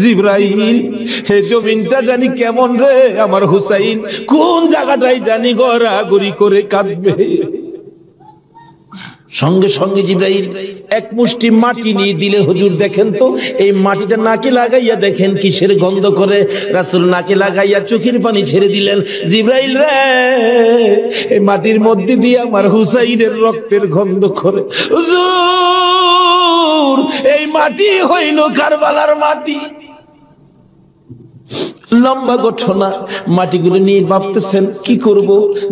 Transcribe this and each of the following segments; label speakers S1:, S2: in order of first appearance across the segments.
S1: জিবরাইল, হে জমিনটা জানি কেমন রে, আমার হুসাইন কোন জায়গাটাই জানি গড়াগড়ি করে কাঁদবে। সঙ্গে সঙ্গে জিবরাইল এক মুষ্টি মাটি নিয়ে দিলে, হুজুর দেখেন তো এই মাটিটা নাকে লাগাইয়া দেখেন কিসের গন্ধ করে। রাসূল নাকে লাগাইয়া চোখের পানি ছেড়ে দিলেন, জিবরাইল রে, এই মাটির মধ্যে দিয়ে আমার হুসাইনের রক্তের গন্ধ করে। হুজুর, এই মাটি হইল কারবালার মাটি। লম্বা ঘটনা, মাটিগুলো নিয়ে ভাবতেছেন কি করব।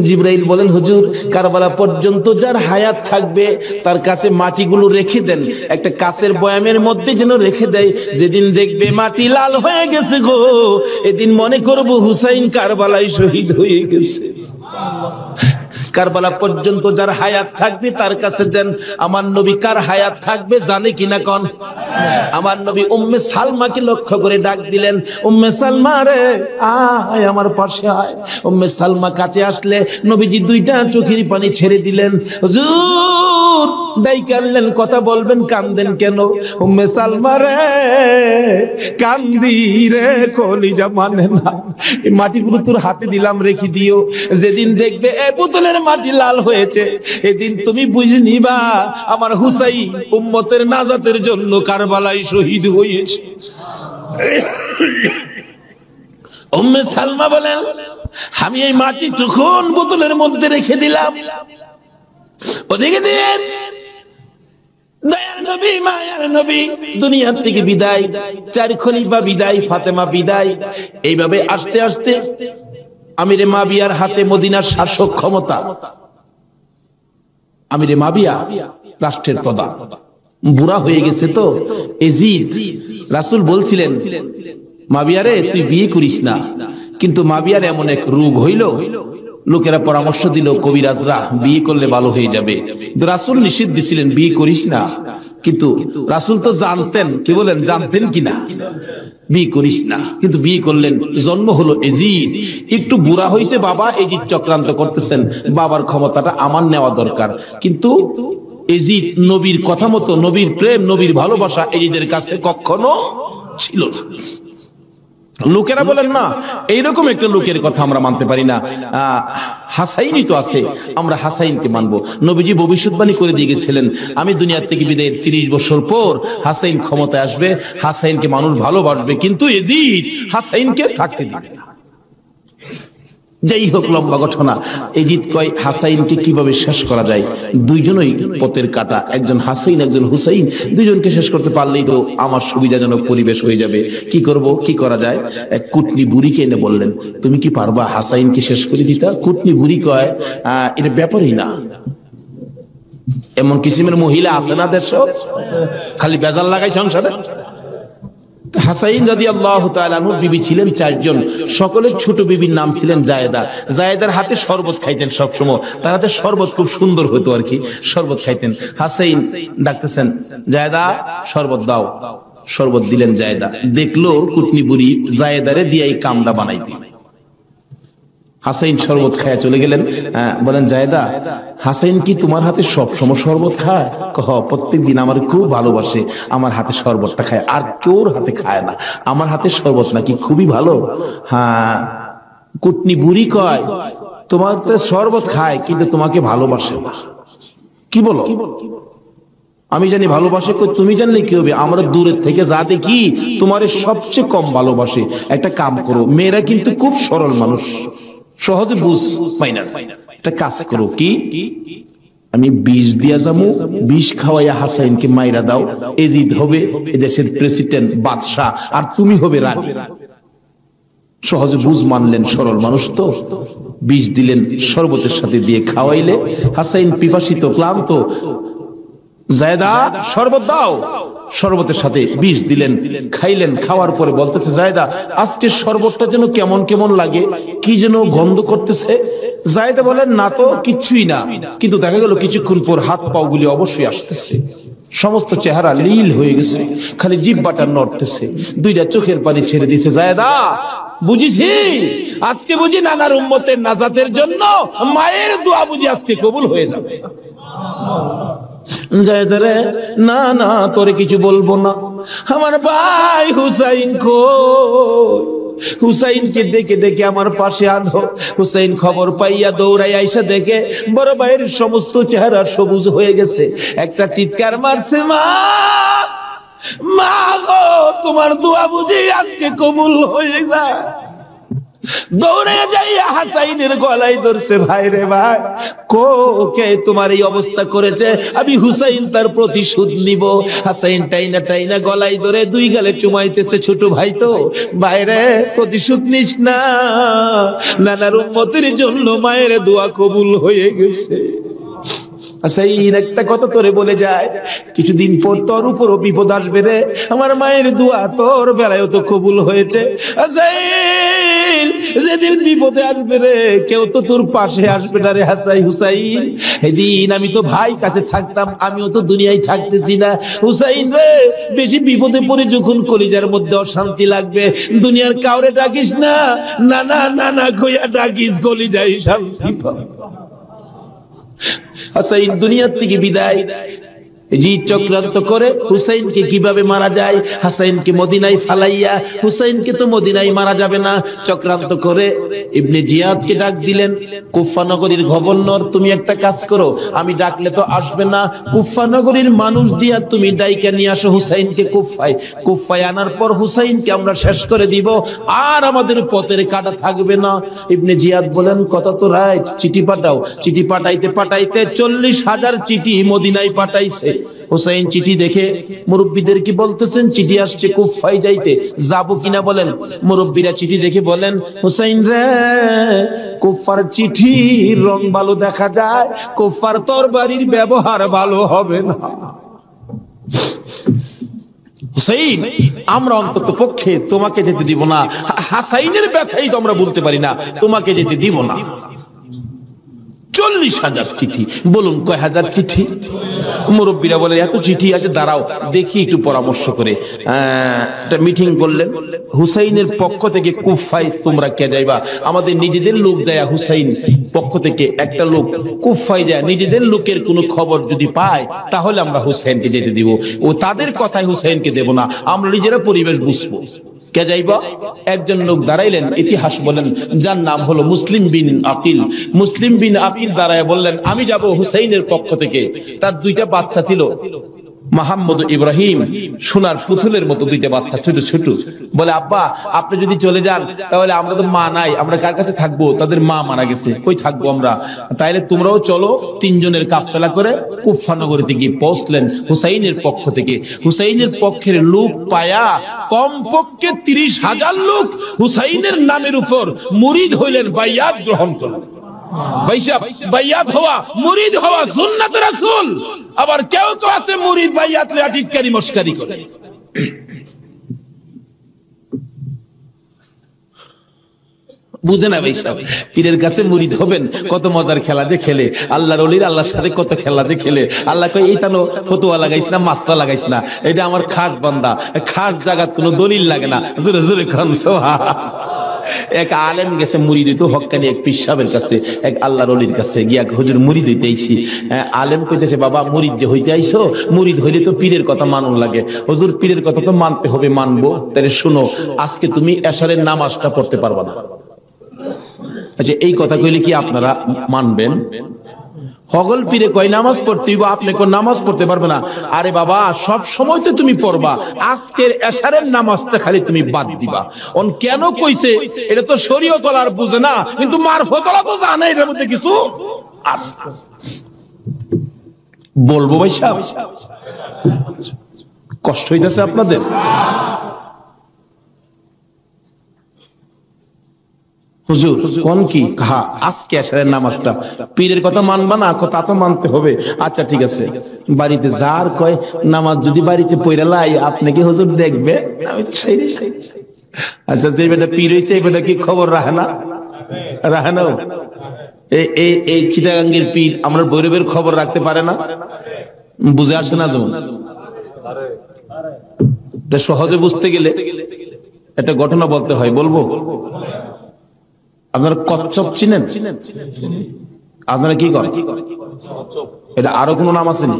S1: জিবরাইল বলেন, হুজুর কারবালা পর্যন্ত যার হায়াত থাকবে তার কাছে মাটিগুলো রেখে দেন, একটা কাচের বয়ামের মধ্যে যেন রেখে দেয়। যেদিন দেখবে মাটি লাল হয়ে গেছে গো, এদিন মনে করব হুসাইন কারবালায় শহীদ হয়ে গেছে। কারবালা পর্যন্ত যার হায়াত থাকবে তার কাছে দেন। আমার নবী কার হায়াত থাকবে জানে কিনা কোন? আমার নবী উম্মে সালমাকে লক্ষ্য করে ডাক দিলেন, উম্মে সালমা রে, আয় আমার পাশে আয়। উম্মে সালমা কাছে আসলে নবীজি দুইটা চোখের পানি ছেড়ে দিলেন। হুজুর ডাইকালেন, কথা বলবেন, কান্দেন কেন? উম্মে সালমা রে, কান্দি রে, কলিজা মানে না, এই মাটিগুলো তোর হাতে দিলাম, রেখে দিও। যেদিন দেখবে এই বোতলের মাটি লাল হয়েছে, এদিন তুমি বুঝে নিবা আমার হুসাইন উম্মতের নাজাতের জন্য কারবালায় শহীদ হয়েছে। উম্মে সালমা বলেন, আমি এই মাটি তখন বোতলের মধ্যে রেখে দিলাম। ওদিকে দিয়ে দয়ার নবী, মায়ার নবী দুনিয়া থেকে বিদায়, চার খলিফা বিদায়, ফাতেমা বিদায়। এইভাবে আস্তে আস্তে আমিরে মাবিয়ার হাতে মদিনার শাসক ক্ষমতা। আমিরে মাবিয়া রাষ্ট্রের প্রধান, বুড়া হয়ে গেছে তো এজিদ। রাসূল বলছিলেন, মাবিয়ারে তুই বিয়ে করিস না, কিন্তু মাবিয়ার এমন এক রোগ হইল, লোকেরা পরামর্শ দিল কবিরাজরা বিয়ে করলে ভালো হয়ে যাবে। রাসূল নিষেধ দিছিলেন বিয়ে করিস না, কিন্তু রাসূল তো জানতেন, কি বলেন, জানতেন কিনা বিয়ে করিস না, কিন্তু বিয়ে করলেন। জন্ম হলো এজিদ। একটু বুড়া হয়েছে বাবা, এজিদ চক্রান্ত করতেছেন, বাবার ক্ষমতাটা আমার নেওয়া দরকার। কিন্তু এজিদ নবীর কথা মতো, নবীর প্রেম, নবীর ভালোবাসা এজিদের কাছে কখনো ছিল না। লোকেরা বলেন না, এইরকম একটা লোকের কথা আমরা মানতে পারি না, হাসাইনই তো আছে, আমরা হাসাইনকে মানবো। নবীজি ভবিষ্যৎবাণী করে দিয়ে গেছিলেন, আমি দুনিয়া থেকে বিদায়ের 30 বছর পর হাসাইন ক্ষমতায় আসবে, হাসাইনকে মানুষ ভালোবাসবে, কিন্তু এজিদ হাসাইনকে থাকতে দিবে না। যাই হোক, লম্বা ঘটনা। এজিদ কয় হাসাইনকে কিভাবে শেষ করা যায়, দুইজনই পথের কাটা, একজন হাসাইন একজন হুসাইন, দুইজনকে শেষ করতে পারলেই তো আমার সুবিধাজনক পরিবেশ হয়ে যাবে। কি করব, কি করা যায়? এক কুটনি বুড়িকে এনে বললেন, তুমি কি পারবা হাসাইনকে শেষ করে দিতা? কুটনি বুড়ি কয়, এটা ব্যাপারই না। এমন কিসিমের মহিলা আছে না দেশ, খালি বেজাল লাগাই সংসারে। হাসাইন রাদিয়াল্লাহু তাআলা আনহুর বিবি ছিলেন 4 জন, সকলের ছোট বিবির নাম ছিলেন জায়েদা। জায়েদার হাতে শরবত খাইতেন সবসময়, তার হাতে শরবত খুব সুন্দর হতো আর কি, শরবত খাইতেন। হাসাইন ডাকতেছেন, জায়েদা শরবত দাও। শরবত দিলেন জায়েদা। দেখলো কুটনি বুড়ি জায়েদারে দিয়ে এই কামড়া বানাইতে। হাসাইন শরবত খায় চলে গেলেন। বলেন, জায়েদা হাসাইন কি তোমার হাতে সব সময় শরবত খায়? প্রত্যেক দিন আমার খুব ভালোবাসে, আমার হাতে শরবতটা খায়, আর কেউ হাতে খায় না, আমার হাতে শরবত নাকি খুবই ভালো। হ্যাঁ। কুটনি বুড়ি কয়, তোমার তো শরবত খায় কিন্তু তোমাকে ভালোবাসে না। কি বলো? আমি জানি ভালোবাসে, তুমি জানলে কি হবে, আমরা দূরের থেকে যা দেখি তোমার সবচেয়ে কম ভালোবাসে। একটা কাম করো, মেয়েরা কিন্তু খুব সরল মানুষ, সহজে বুঝ পাই না, একটা কাজ করো, কি আমি বিষ দিয়া যাবো, বিষ খাওয়াইয়া হাসাইনকে মাইরা দাও, এজিদ হবে এদেশের প্রেসিডেন্ট, বাদশাহ, আর তুমি হবে রানী। সহজে বুঝ মানলেন, সরল মানুষ তো। বিষ দিলেন, শরবতের সাথে দিয়ে খাওয়াইলে হাসাইন পিপাসিত, ক্লান্ত। জায়েদা শরবত দাও, শরবতের সাথে বিষ দিলেন, খাইলেন। খাওয়ার পরে বলতেছে, জায়েদা আজকে শরবতটা যেন কেমন কেমন লাগে, কি যেন গন্ধ করতেছে। জায়েদা বলেন, না তো কিচ্ছুই না, কিন্তু দেখা গেল কিছুক্ষণ পর হাত পাও গুলি অবশ্যই আসতেছে, সমস্ত চেহারা নীল হয়ে গেছে, খালি জিহ্বাটা নড়তেছে, দুইটা চোখের পানি ছেড়ে দিছে। জায়েদা বুঝিছি, আজকে বুঝি নানার উম্মতের নাজাতের জন্য মায়ের দোয়া বুঝি আজকে কবুল হয়ে যাবে। জায়েদা রে, না না তোরে কিছু বলবো না, আমার ভাই হুসাইন কই? হুসাইনকে দেখে দেখে আমার পাশে আনো। হুসাইন খবর পাইয়া দৌড়াই আইসা দেখে বড় ভাইয়ের সমস্ত চেহারা সবুজ হয়ে গেছে। একটা চিৎকার মারছে, মা মা গো, তোমার দোয়া বুঝি আজকে কবুল হয়ে যায়। দৌড়ে যাইয়া হাসাইনের গলায় ধরছে, ভাই রে ভাই, কে তোমার এই অবস্থা করেছে? আমি হুসাইন তার প্রতিশোধ নিব। হাসাইন টাইনা টাইনা গলায় ধরে দুই গালে চুমাইতেছে, ছোট ভাই তো, ভাইরে প্রতিশোধ নিস না, নানার উম্মতের জন্য মায়ের দোয়া কবুল হয়ে গেছে। হাসাইন একটা কথা তোরে বলে যায়, কিছুদিন পর তোর উপরও বিপদ আসবে রে, আমার মায়ের দোয়া তোর বেলায়ও তো কবুল হয়েছে। হাসাইন যেদিন বিপদে আসবে রে, কেউ তো তোর পাশে আসবে না রে হুসাইন। এদিন আমি তো ভাই কাছে থাকতাম, আমিও তো দুনিয়ায় থাকতেছি না। হুসাইন রে, বেশি বিপদে পড়ে যখন কলিজার মধ্যে অশান্তি লাগবে, দুনিয়ার কাউরে ডাকিস না, না না না না কইয়া ডাকিস, কলিজায় শান্তি পাবে। হাসাইন দুনিয়া থেকে বিদায়, জি চক্রান্ত করে হুসাইনকে কিভাবে মারা যায়, হাসাইনকে মদিনায় ফালাইয়া, হুসাইনকে তো মদিনায় মারা যাবে না, চক্রান্ত করে ইবনে জিয়াদকে ডাক দিলেন। কুফা নগরীর গভর্নর, তুমি একটা কাজ করো, আমি ডাকলে তো আসবে না, কুফা নগরীর মানুষ দিয়া তুমি ডাইকা নিয়ে আসো হুসাইনকে কুফায়। কুফায় আনার পর হুসাইনকে আমরা শেষ করে দিব, আর আমাদের পথের কাটা থাকবে না। ইবনে জিয়াদ বলেন, কথা তো রাইট, চিঠি পাঠাও। চিঠি পাঠাইতে পাঠাইতে 40,000 চিঠি মদিনায় পাঠাইছে। হুসাইন চিঠি দেখে মুরব্বীদের কি বলতেছেন, চিঠি আসছে কুফায় যাইতে, যাবো কিনা বলেন। মুরব্বীরা চিঠি দেখে বলেন, হুসাইন রে, কুফার চিঠির রং ভালো দেখা যায়, কুফার তরবারির ব্যবহার ভালো হবে না। হুসাইন, আমরা অন্তত পক্ষে তোমাকে যেতে দিব না, হাসাইনের ব্যথাই তো আমরা বলতে পারি না, তোমাকে যেতে দিব না। 40,000 চিঠি, বলুন কয় হাজার চিঠি? মুরব্বীরা বলে, এত চিঠি আছে, দাঁড়াও দেখি একটু পরামর্শ করে। একটা মিটিং করলেন, হুসাইনের পক্ষ থেকে কুফায় তোমরা কে যাইবা? আমাদের নিজেদের লোক যায়, হুসাইন পক্ষ থেকে একটা লোক কুফায় যায়, নিজেদের লোকের কোনো খবর যদি পায় তাহলে আমরা হুসাইনকে যেতে দিব, ও তাদের কথায় হুসাইনকে দেব না, আমরা নিজেরা পরিবেশ বুঝবো। কে যাইবা? একজন লোক দাঁড়াইলেন, ইতিহাস বলেন, যার নাম হলো মুসলিম বিন আকিল। মুসলিম বিন আকিল দাঁড়ায় বললেন, আমি যাব হুসাইনের পক্ষ থেকে। তার দুইটা বাচ্চা ছিল, মোহাম্মদ ইব্রাহিম, সোনার পুতুলের মতো দুইটা বাচ্চা, ছোট ছোট। বলে, আব্বা আপনি যদি চলে যান তাহলে আমরা তো মা নাই, আমরা কার কাছে থাকবো? তাদের মা মারা গেছে, কই থাকবো আমরা? তাইলে তোমরাও চলো। 3 জনের কাফেলা করে কুফা নগরীতে গিয়ে পৌঁছলেন হুসাইনের পক্ষ থেকে। হুসাইনের পক্ষের লোক পায়া কমপক্ষে 30,000 লোক হুসাইনের নামের উপর মুরিদ হইলেন, বাইয়াত গ্রহণ করলেন। বাইয়াত হওয়া, মুরিদ হওয়া সুন্নাত রাসূল। আবার কেউ কেউ আছে মুরিদ বাইয়াত লয়া টিটকারি মস্কারি করে। বুঝে না ভাইসব, পীরের কাছে মুরিদ হবেন, কত মজার খেলা যে খেলে, আল্লাহর ওলির আল্লাহর সাথে কত খেলা যে খেলে। আল্লাহ কয়, এই তানো ফতুয়া লাগাইস না, মাস্তা লাগাইস না, এটা আমার খাস বান্দা, খাস জাগাত কোনো দলিল লাগে না। জোরে জোরে খান সুবহান। এক আলেম গেছে মুরিদ হইতো, হক্কানি এক পীর সাহেবের কাছে, এক আল্লাহর ওলির কাছে গিয়া, হুজুর মুরিদ হইতে আইছি। আলেম কইতেছে, বাবা মুরিদ যে হইতে আইছো, মুরিদ হইলে তো পীরের কথা মানুন লাগে। হুজুর পীরের কথা তো মানতে হবে, মানবো। তাহলে শুনো, আজকে তুমি এশারের নামাজটা পড়তে পারবা না। আচ্ছা, এই কথা কইলে কি আপনারা মানবেন? হগল পীরে কয় নামাজ পড়তে হইব, আপনি কোন নামাজ পড়তে পারবে না। আরে বাবা, সব সময় তো তুমি পড়বা, আজকের এশারের নামাজটা খালি তুমি বাদ দিবা। অন কেন কইছে? এটা তো শরীয়ত আর বুঝে না, কিন্তু মারফতলা তো জানে এর মধ্যে কিছু আছে। বলবো ভাই সাহেব, কষ্ট হইতাছে আপনাদের? হুজুর কোন কি কাহা আজকে এশারের নামাজটা পীরের কথা মানবা না? তা তো মানতে হবে। আচ্ছা ঠিক আছে, বাড়িতে যার কয় নামাজ যদি বাড়িতে পড়া লাই, আপনি কি হুজুর দেখবে? আমি তো সেই। আচ্ছা, যে বেটা পীর হইছে, এই বেটা কি খবর রাখে না? রাখে না? এই চিটাগাঙ্গের পীর আমরা ভৈরবের খবর রাখতে পারে না? বুঝে আসে না? যেমন সহজে বুঝতে গেলে একটা ঘটনা বলতে হয়, বলবো? আপনারা কচ্ছপ চিনেন? আপনারা কি করেন? এটা আরো কোনো নাম আছে নি?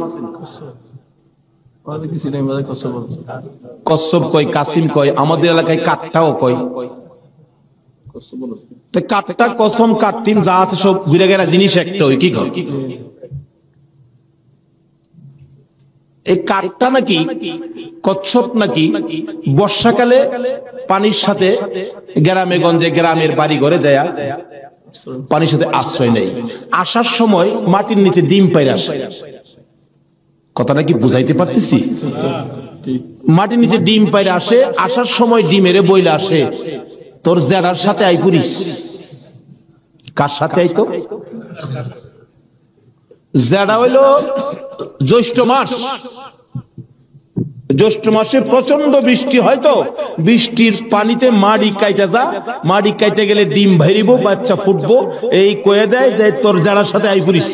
S1: কচ্ছপ কয়, কাসিম কয়, আমাদের এলাকায় কাঠটাও কয়। কাঠটা, কসম, কাঠটিম যা আছে সব ঘুরে গেরা জিনিস একটা, ওই কি কয়? এই কাঠটা নাকি, কচ্ছপ নাকি বর্ষাকালে পানির সাথে গ্রামে গঞ্জে, গ্রামের বাড়ি ঘরে যায় পানির সাথে আশ্রয় নেই, আসার সময় মাটির নিচে ডিম পাইরা আসে। কথাটা কি বুঝাইতে পারতেছি? মাটির নিচে ডিম পাইরা আসে, আসার সময় ডিমেরে বইলা আসে তোর জেডার সাথে আই পুরিস। কার সাথে আইতো? জেডা হইল জ্যৈষ্ঠ মাস। জ্যৈষ্ঠ মাসে প্রচন্ড বৃষ্টি হয়, তো বৃষ্টির পানিতে মাড়ি কাইটা যা, মাড়ি কাইটে গেলে ডিম ভাইরিব, বাচ্চা ফুটবো, এই কয়ে দেয় যে তোর জেডার সাথে আই পুরিস।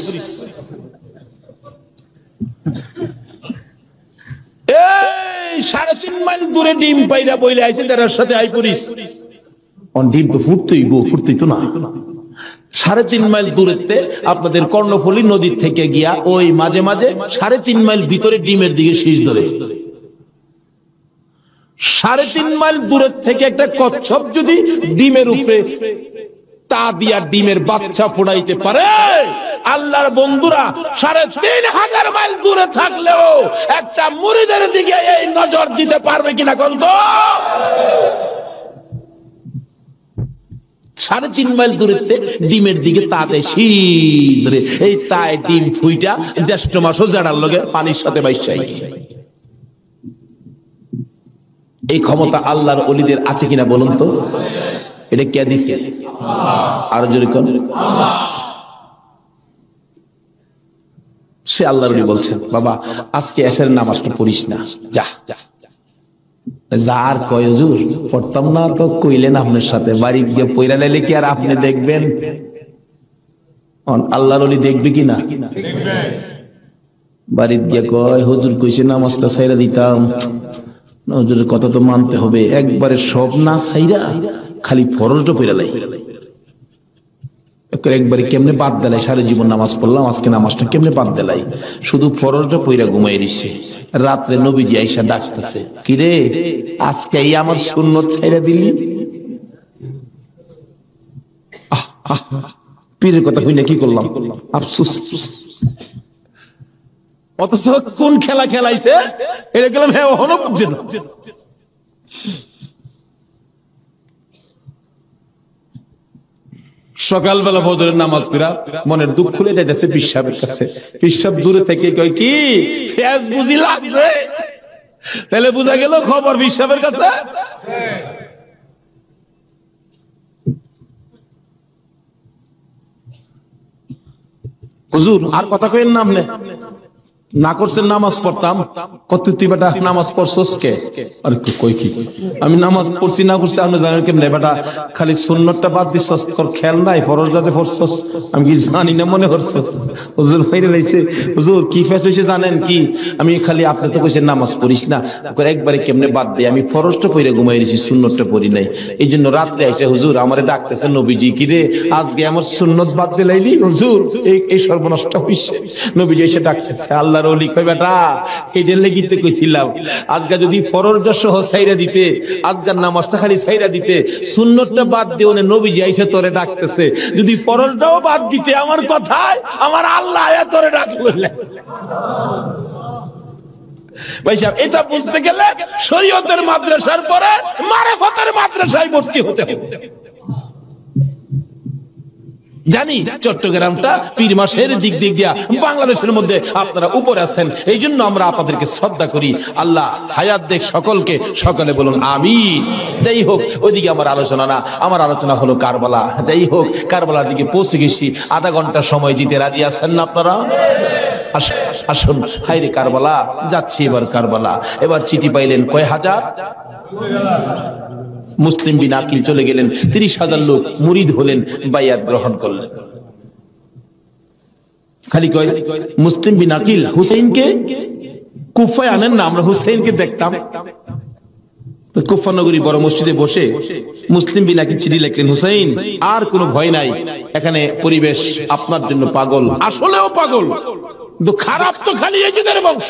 S1: এই 3.5 মাইল দূরে ডিম পাইরা বইলে আইছে জেডার সাথে আই পুরিস। ডিম তো ফুটতেই তো না। 3.5 মাইল দূরেতে আপনাদের কর্ণফুলী নদীর থেকে গিয়া ওই মাঝে মাঝে 3.5 মাইল ভিতরে ডিমের দিকে শীষ ধরে। 3.5 মাইল দূরের থেকে একটা কচ্ছপ যদি ডিমের উপরে তা দিয়া ডিমের বাচ্চা ফোড়াইতে পারে, আল্লাহর বন্ধুরা 3,500 মাইল দূরে থাকলেও একটা মুরিদের দিকে এই নজর দিতে পারবে কিনা কোন? তো 3.5 মাইল দূরেতে ডিমের দিকে তাতে শীত, এই তাই ডিম ফুইটা জ্যৈষ্ঠ মাসও জাড়ার লগে পানির সাথে বাইশাই। এই ক্ষমতা আল্লাহর ওলিদের আছে কিনা বলুন তো? এটা কে দিছে? আর জোরে কোন? সে আল্লাহর ওলি বলছেন, বাবা আজকে এশার নামাজটা পড়িস না, যা যা। যার কয় হুজুর পড়তাম না, তো কইলেন আপনার সাথে, বাড়ি গিয়ে পয়রা লাইলে কি আর আপনি দেখবেন? আল্লাহর ওলি দেখবে কিনা? বাড়িতে গিয়ে কয় হুজুর কইছে নামাজটা ছাইরা দিতাম, হুজুরের কথা তো মানতে হবে, একবারে সব না ছাইরা খালি ফরজটা পয়রা লাই, একবারে কেমনে বাদ দিলাই, সারা জীবন নামাজ পড়লাম, আজকে নামাজটা কেমনে বাদ দিলাই, শুধু ফরজটা পইরা ঘুমাই দিছে। রাত্রে নবীজি আইসা ডাকতেছে, কিরে আজকে এই আমার সুন্নত ছাইরা দিলি? পীরের কথা হই না, কি করলাম, আফসোস। অথচ কোন খেলা খেলাইছে এটা গেলাম, হ্যাঁ ওহনো বুঝছে না। সকালবেলা ফজরের নামাজ পড়া মনের দুঃখ খুলে যাইতেছে পিসাবের কাছে। পিসাব দূরে থেকে কয় কি ফেজ বুঝি লাগছে, তাহলে বুঝা গেল খবর পিসাবের কাছে। হুজুর আর কথা কইেন না, আপনি না করছেন নামাজ পড়তাম, কত তুই বেটা নামাজ পড়ছস কে? আরে কই কি আমি নামাজ পড়ছি না করছি আপনি জানেন কেমনে? বেটা খালি সুন্নতটা বাদ দিছস, তোর খেয়াল নাই ফরজটাতে পড়ছস, আমি কি জানি না মনে করছস? হুজুর হইরে লাইছে। হুজুর কি ফেস হইছে জানেন কি? আমি খালি আপনি তো কইছেন নামাজ পড়িস না, একবারে কেমনে বাদ দেই, আমি ফরজটা পড়ে ঘুমাই দিছি, সুন্নতটা পড়ি নাই। এই জন্য রাত্রে আইসা হুজুর আমারে ডাকতেছেন, নবীজি কি রে আজকে আমার সুন্নত বাদ দিলাইলি? হুজুর এই সর্বনষ্ট হইছে। নবীজি এসে ডাকতেছে, আল্লাহর ওলি কই বেটা এইটার লাগিতে কইছিলাম, আজকে যদি ফরজটা সহ ছাইরা দিতে, আজকের নামাজটা খালি ছাইরা দিতে, সুন্নতটা বাদ দিও না, নবীজি আইসা তোরে ডাকতেছে, যদি ফরজটাও বাদ দিতে আমার কথায় আমার আল্লাহ আয়া তোরে ডাকলো। ভাই সাহেব এটা বুঝতে গেলে শরীয়তের মাদ্রাসার পরে মারেফতের মাদ্রাসায় ভর্তি হতে হবে। জানি চট্টগ্রামটা পীর মাসের দিক দিয়া বাংলাদেশের মধ্যে আপনারা উপরে আছেন, এই জন্য আমরা আপনাদেরকে শ্রদ্ধা করি। আল্লাহ হায়াত দেখ সকলকে, সকলে বলুন আমিন। যাই হোক ওইদিকে আমার আলোচনা না, আমার আলোচনা হলো কারবালা। যাই হোক কারবালার দিকে পৌঁছে গেছি, আধা ঘন্টা সময় দিতে রাজি আছেন না আপনারা? আসুন। হায়রে কারবালা, যাচ্ছি এবার কারবালা। এবার চিঠি পাইলেন কয় হাজার? মুসলিম বিন আকিল চলে গেলেন, 30,000 লোক মুরিদ হলেন, বাইয়াত গ্রহণ করলেন। খালি কয় মুসলিম বিন আকিল হুসেইনকে কুফায় আনেন না, আমরা হুসেইনকে দেখতাম। কুফা নগরী বড় মসজিদে বসে মুসলিম বিন আকিল চিঠি লিখলেন, হুসেইন আর কোনো ভয় নাই, এখানে পরিবেশ আপনার জন্য পাগল, আসলেও পাগল। কিন্তু খারাপ তো খালি এজিদের বংশ।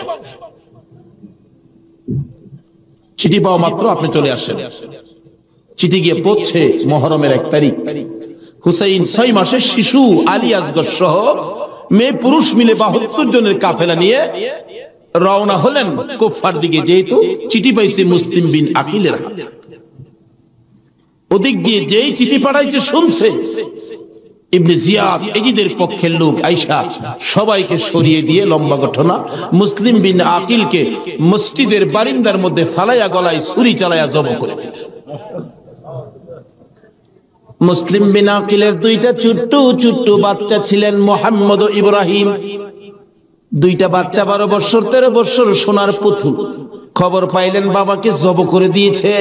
S1: চিঠি পাওয়া মাত্র আপনি চলে আসেন। চিঠি গিয়ে পৌঁছে মুহররমের 1 তারিখ। হুসাইন 6 মাসের শিশু আলী আসগর সহ মেয়ে পুরুষ মিলে 72 জনের কাফেলা নিয়ে রওনা হলেন কুফার দিকে, যেহেতু চিঠি পাইছে মুসলিম বিন আকিলের হাতে। ওদিক দিয়ে যেই চিঠি পাঠাইছে শুনছে ইবনে জিয়াদ এজিদের পক্ষের লোক আয়েশা সবাইকে সরিয়ে দিয়ে, লম্বা ঘটনা, মুসলিম বিন আকিলকে মসজিদের বারিন্দার মধ্যে ফালাইয়া গলায় ছুরি চালাইয়া জবাই করে দিলেন। মুসলিম বিন আকিলের 2টা ছোট্ট ছোট্ট বাচ্চা ছিলেন, মুহাম্মদ ও ইব্রাহিম। 2টা বাচ্চা 12 বছর 13 বছর, সোনার পুতুল। খবর পাইলেন বাবাকে জবাই করে দিয়েছে,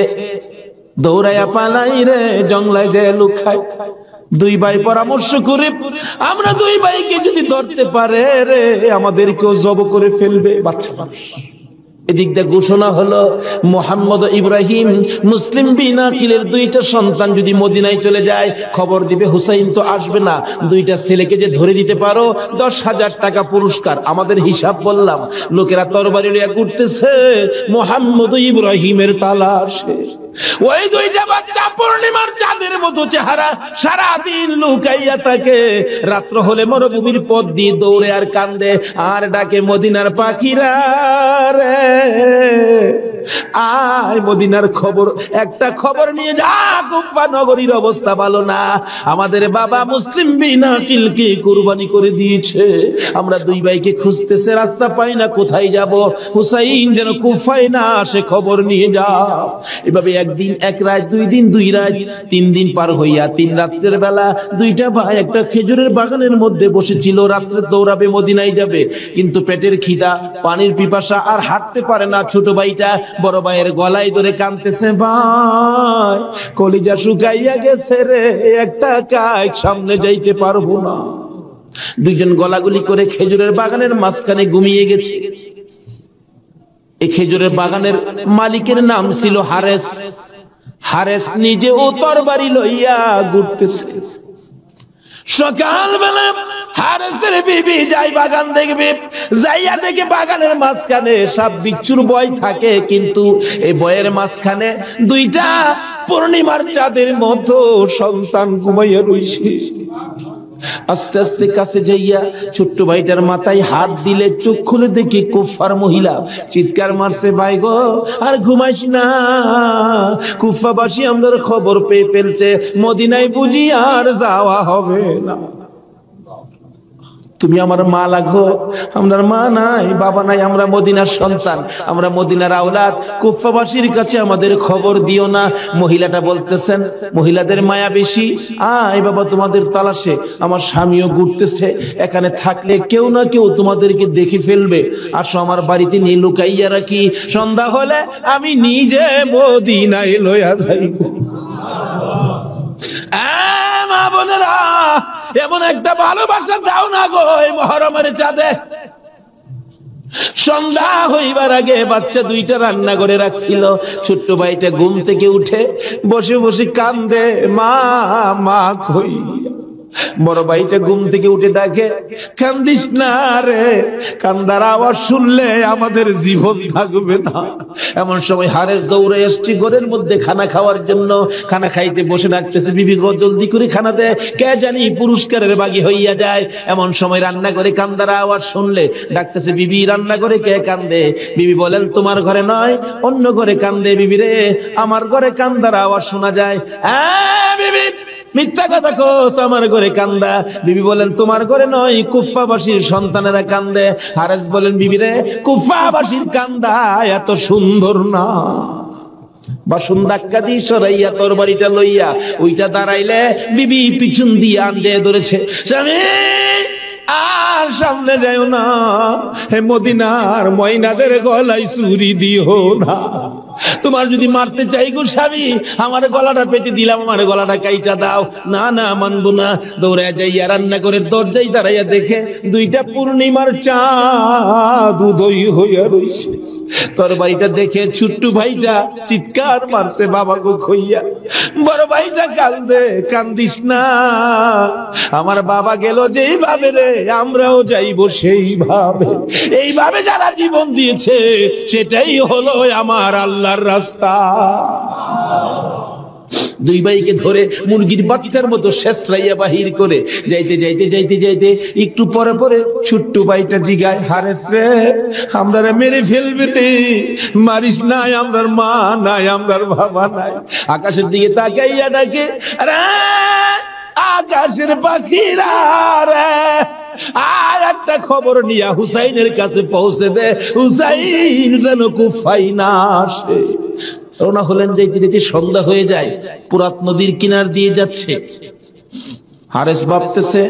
S1: দৌড়াইয়া পালাই রে, জঙ্গলায় যায় লুকায়। 2 ভাই পরামর্শ করে, আমরা 2 ভাইকে যদি ধরতে পারে রে, আমাদেরকেও জবাই করে ফেলবে, বাচ্চা মানুষ। এদিক দিয়ে ঘোষণা হলো মুহাম্মদ ইব্রাহিম মুসলিম বিন আকিলের 2টা সন্তান যদি মদিনায় চলে যায়, খবর দিবে হুসাইন তো আসবে না, 2টা ছেলেকে যে ধরে দিতে পারো 10,000 টাকা পুরস্কার। আমাদের হিসাব বললাম, লোকেরা তরবারি নিয়ে ঘুরতেছে মুহাম্মদ ইব্রাহিমের তালাশে। ওই 2টা বাচ্চা পূর্ণিমার চাঁদের মতো চেহারা, সারাদিন লুকাইয়া থাকে। রাত্র হলে মরুভূমির পথ দিয়ে দৌড়ে আর কান্দে আর ডাকে, মদিনার পাখিরা রে আয়, মদিনার খবর, একটা খবর নিয়ে যা, কুফা নগরীর অবস্থা ভালো না, আমাদের বাবা মুসলিম বিন আকিলকে কুরবানি করে দিয়েছে, আমরা 2 ভাইকে খুঁজতেছে, রাস্তা পাই না, কোথায় যাব, হুসাইন যেন কুফায় না আসে, খবর নিয়ে যাও। এভাবে 1 দিন 1 রাত, 2 দিন 2 রাত, 3 দিন পার হইয়া 3 রাতের বেলা 2টা ভাই একটা খেজুরের বাগানের মধ্যে বসেছিল। রাত্রে দৌড়াবে, মদিনায় যাবে, কিন্তু পেটের খিদা, পানির পিপাসা, আর হাঁটতে পারে না। ছোট ভাইটা বড় ভাইয়ের গলায় ধরে কাঁদতেছে, ভাই কলিজা শুকাইয়া গেছে রে, একটা কাজ সামনে যাইতে পারবো না। 2 জন গলাগুলি করে খেজুরের বাগানের মাঝখানে ঘুমিয়ে গেছে। এই খেজুরের বাগানের মালিকের নাম ছিল হারেস। হারেস নিজে ও তরবারি লইয়া ঘুরতেছে। সকালবেলা হারেসের বিবি যাই বাগান দেখবে, যাইয়া দেখে বাগানের মাঝখানে সাপ বিচ্ছুর ভয় থাকে, কিন্তু এই ভয়ের মাঝখানে 2টা পূর্ণিমার চাঁদের মতো সন্তান ঘুমাইয়া রইছে। আস্তে আস্তে কাছে যাইয়া ছোট্ট ভাইটার মাথায় হাত দিলে চোখ খুলে দেখি কুফার মহিলা। চিৎকার মারছে, ভাই গো আর ঘুমাইস না, কুফাবাসী আমাদের খবর পেয়ে ফেলছে, মদিনায় বুঝি আর যাওয়া হবে না। তুমি আমার মা লাগো, আমার মা নাই, বাবা নাই, আমরা মদিনার সন্তান, আমরা মদিনার আওলাদ, কুফাবাসীর কাছে আমাদের খবর দিও না। মহিলাটা বলতেছেন, মহিলাদের মায়া বেশি, আয় বাবা তোমাদের তালাশে, আমার স্বামীও ঘুরতেছে, এখানে থাকলে কেউ না কেউ তোমাদেরকে দেখে ফেলবে, আসো আমার বাড়িতে নিয়ে লুকাইয়া রাখি, সন্ধ্যা হলে আমি নিজে মদিনায় লইয়া যাইব। মা বোনেরা, এমন একটা ভালোবাসা দাও না গো এই মুহররমের চাঁদে। সন্ধ্যা হইবার আগে বাচ্চা 2টা রান্না করে রাখছিল। ছোট্ট ভাইটা ঘুম থেকে উঠে বসে বসে কান্দে, মা মা কই। বড় ভাইটা ঘুম থেকে উঠে ডাকে, কান্দিস না রে, কান্দার আওয়াজ শুনলে আমাদের জীবন থাকবে না। এমন সময় হারেস দৌড়ে এসছে ঘরের মধ্যে খানা খাওয়ার জন্য। খানা খাইতে বসে ডাকতেছে, বিবি গো জলদি করে খানা দে, কে জানি পুরস্কারের বাগী হইয়া যায়। এমন সময় রান্না করে কান্দার আওয়াজ শুনলে ডাকতেছে, বিবি রান্না করে কে কান্দে? বিবি বলেন, তোমার ঘরে নয়, অন্য ঘরে কান্দে। বিবি রে, আমার ঘরে কান্দার আওয়াজ শোনা যায়। বিবি মিথ্যা কথা কোস, আমার ঘরে কান্দা। বিবি বলেন, তোমার ঘরে নয়, কুফাবাসীর সন্তানেরা কান্দে। হারেস বলেন, বিবি রে, কুফাবাসীর কান্দা এত সুন্দর না। বাসন ধাক্কা দিয়ে সরাইয়া তরবারিটা লইয়া ওইটা দাঁড়াইলে বিবি পিছন দিয়ে আঞ্জে ধরেছে, স্বামী আর সামনে যাও না, হে মদিনার ময়নাদের গলায় ছুরি দিও না। তোমার যদি মারতে চাই গো স্বামী, আমার গলাটা পেতে দিলাম, আমার গলাটা কাইটা দাও। না না, মানবো না। দৌড়ায় যাইয়া রান্না করে দরজায় দাঁড়াইয়া দেখে দুইটা পূর্ণিমার চাঁদ উদয় হইয়া রইছে। তরবারিটা দেখে ছোট্ট ভাইটা চিৎকার মারছে বাবা গো খইয়া। বড় ভাইটা কান্দে, কান্দিস না, আমার বাবা গেল যেইভাবে রে আমরাও যাইবো সেইভাবে। এইভাবে যারা জীবন দিয়েছে সেটাই হলো আমার আল্লাহর রাস্তা। দুই ভাইকে ধরে মুরগির বাচ্চার মতো শেষরাইয়া বাহির করে যাইতে যাইতে যাইতে যাইতে একটু পরে পরে ছোট্ট ভাইটা জিগায়, হারেস রে আমরা মেরে ফেলবে রে, মারিস নাই, আমরার মা নাই, আমরার বাবা নাই। আকাশের দিকে তাকাইয়া ডাকে, আরে আকাশের পাখিরা রে, আর একটা খবর নিয়া হুসাইনের কাছে পৌঁছে দে, হুসাইন যেন কুফায় না আসে। রওনা হলেন, যাইতে যাইতে সন্ধ্যা হয়ে যায়। পুরাত নদীর কিনার দিয়ে যাচ্ছে। হারেস ভাবতেছে,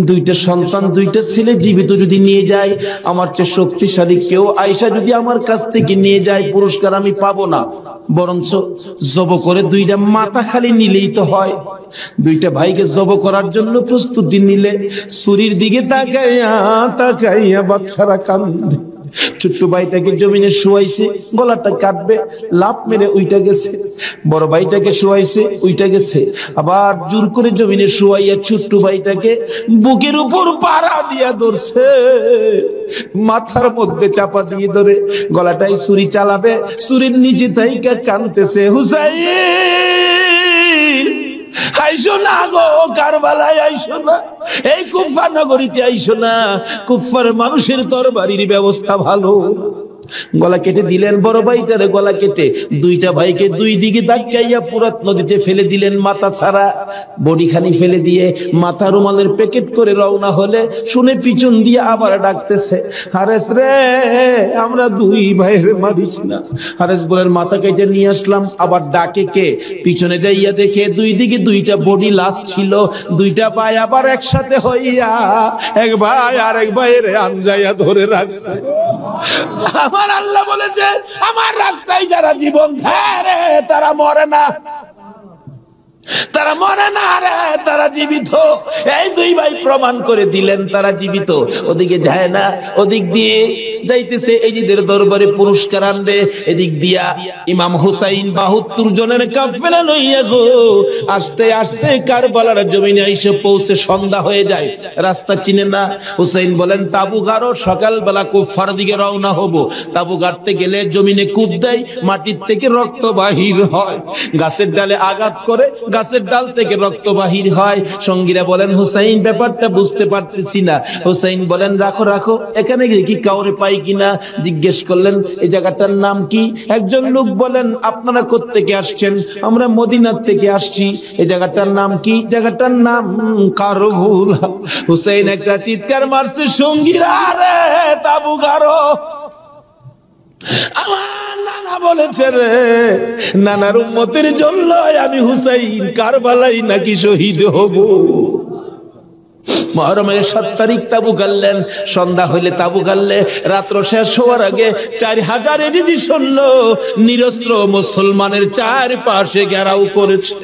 S1: দুইটা সন্তান, দুইটা ছেলে জীবিত যদি নিয়ে যায়, আমার চেয়ে শক্তিশালী কেউ আয়েশা যদি আমার কাছ থেকে নিয়ে যায়, পুরস্কার আমি পাবো না, বরঞ্চ জব করে দুইটা মাথা খালি নিলেই তো হয়। দুইটা ভাইকে জব করার জন্য প্রস্তুতি নিলে ছুরির দিকে তাকাইয়া তাকাইয়া বাচ্চারা কান্দে। ছোট্ট ভাইটাকে জমিনে শুয়াইছে, গলাটা কাটবে, লাফ মেরে উইটা গেছে। বড় ভাইটাকে শুয়াইছে, উইটা গেছে। আবার জোর করে জমিনে শুয়াইয়া ছোট্ট ভাইটাকে বুকের উপর পাড়া দিয়া ধরছে, মাথার মধ্যে চাপা দিয়ে ধরে গলাটাই ছুরি চালাবে, ছুরির নিচে তাইকা কাঁদতেছে, হুসাইন আইসো না গো, কারবালায় আইসো না, এই কুফা নগরীতে আইসো না, কুফার মানুষের তরবারির ব্যবস্থা ভালো। গলা কেটে দিলেন বড় ভাইটার, গলা কেটে দুইটা ভাইকে দুই দিকে ধাক্কাইয়া পুরাত নদীতে ফেলে দিলেন মাথা ছাড়া। বডিখানি ফেলে দিয়ে মাথা রুমালের প্যাকেট করে রওনা হলে শুনে পিছন দিয়ে আবার ডাকতেছে, হারেস রে আমরা দুই ভাইয়ের মারিস না। হারেস বলেন, মাথা কেটে নিয়ে আসলাম। আবার ডাকে কে? পিছনে যাইয়া দেখে দুই দিকে দুইটা বডি লাশ ছিল। দুইটা ভাই আবার একসাথে হইয়া এক ভাই আরেক ভাইয়ের আঞ্জাইয়া ধরে রাখছে। আমার আল্লাহ বলেছে, আমার রাস্তায় যারা জীবন দেয় রে তারা মরে না, তারা মরে না রে, তারা জীবিত। এই দুই ভাই প্রমাণ করে দিলেন তারা জীবিত। ওদিকে যায় না, ওদিক দিয়ে যাইতেছে এজিদের দরবারে পুরস্কার আনবে। এদিক দিয়া ইমাম হুসাইন 72 জনের কাফেলা লইয়া গো আস্তে আস্তে কারবালার জমিনে এসে পৌঁছে সন্ধ্যা হয়ে যায়। রাস্তা চিনে না। হুসাইন বলেন, তাবু গাড়ো, সকালবেলা কুফার দিকে রওনা হব। তাবু গাড়তে গেলে জমিনে কূপ দেয়, মাটির থেকে রক্ত বাহির হয়। গাছের ডালে আঘাত করে, গাছের ডাল থেকে রক্ত বাহির হয়। সঙ্গীরা বলেন, হুসাইন ব্যাপারটা বুঝতে পারতেছি না। হুসাইন বলেন, রাখো রাখো, এখানে কি কাউরে পাই কিনা জিজ্ঞেস করলেন, এই জায়গাটার নাম কি? একজন লোক বলেন, আপনারা কোত্থেকে আসছেন? আমরা মদিনার থেকে আসছি। এই জায়গাটার নাম কি? জায়গাটার নাম কারবুলা। হুসাইন একটা চিৎকার মারছে, সঙ্গীরা রে তাবু গাড়ো। আমার নানা বলেছে রে, নানার উম্মতের জন্য আমি হুসাইন কারবালাই নাকি শহীদ হব। মুহররমের 7 তারিখ তাবু গাড়লেন। সন্ধ্যা হইলে তাবু গাড়লে রাত্র শেষ হওয়ার আগে 4000 এদিদি শুনল নিরস্ত্র মুসলমানের চারপাশে ঘেরাও করেছে।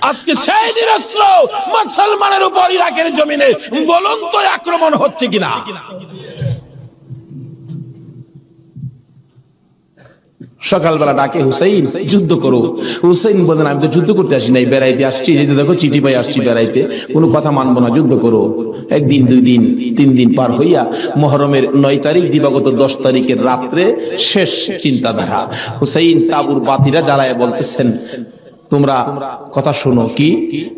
S1: আজকে সেই নিরস্ত্র মুসলমানের উপর ইরাকের জমিনে বলুন তো আক্রমণ হচ্ছে কিনা? সকালবেলা ডাকে, হুসাইন যুদ্ধ করো। হুসাইন বলেন, আমি তো যুদ্ধ করতে আসি নাই, বেড়াইতে আসছি। এই যে দেখো চিঠি পাই আসছি বেড়াইতে, কোনো কথা মানবো না, যুদ্ধ করো। একদিন, 2 দিন, 3 দিন পার হইয়া মুহররমের 9 তারিখ দিবাগত 10 তারিখের রাত্রে শেষ চিন্তাধারা। হুসাইন তাবুর বাতিরা জ্বালায় বলতেছেন, তোমরা কথা শোনো। কি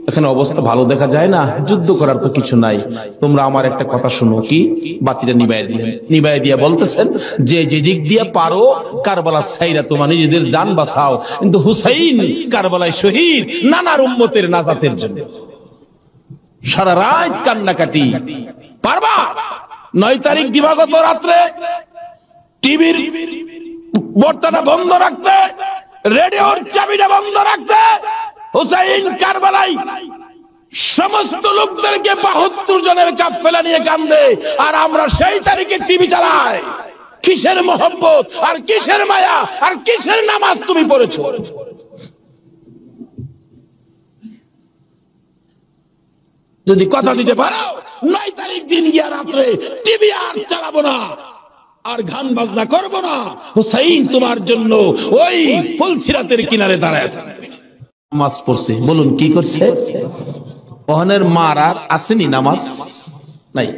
S1: এখানে অবস্থা ভালো দেখা যায় না, যুদ্ধ করার তো কিছু নাই, তোমরা আমার একটা কথা শোনো। কি? বাতিটা নিবাই দিলেন। নিবাই দিয়া বলতেছেন, যে যেদিক দিয়া পারো কারবালা ছাইরা তোমার নিজেদের জান বাঁচাও, কিন্তু হুসাইন কারবালায় শহীদ নানার উম্মতের নাজাতের জন্য। সারা রাত কান্নাকাটি। পারবা? 9 তারিখ দিবাগত রাত্রে টিভির বর্তাটা বন্ধ রাখতে, রেডিওর চাবিটা বন্ধ রাখতে, হুসাইন কারবালায় সমস্ত লোকদেরকে 72 জনের কাফেলা নিয়ে কান্দে, আর আমরা সেই তারিখে টিভি চালাই। কিসের মহব্বত আর কিসের মায়া আর কিসের নামাজ তুমি পড়েছো? যদি কথা দিতে পারো 9 তারিখ দিন গিয়া রাত্রে টিভি আর চালাবো না, আর গান বাজনা করবো না, হুসাইন তোমার জন্য ওই ফুলসিরাতের কিনারে দাঁড়ায় থাকবে। নামাজ পড়ছে, বলুন কি করছে? ওহনের মার আর আসেনি নামাজ নাই।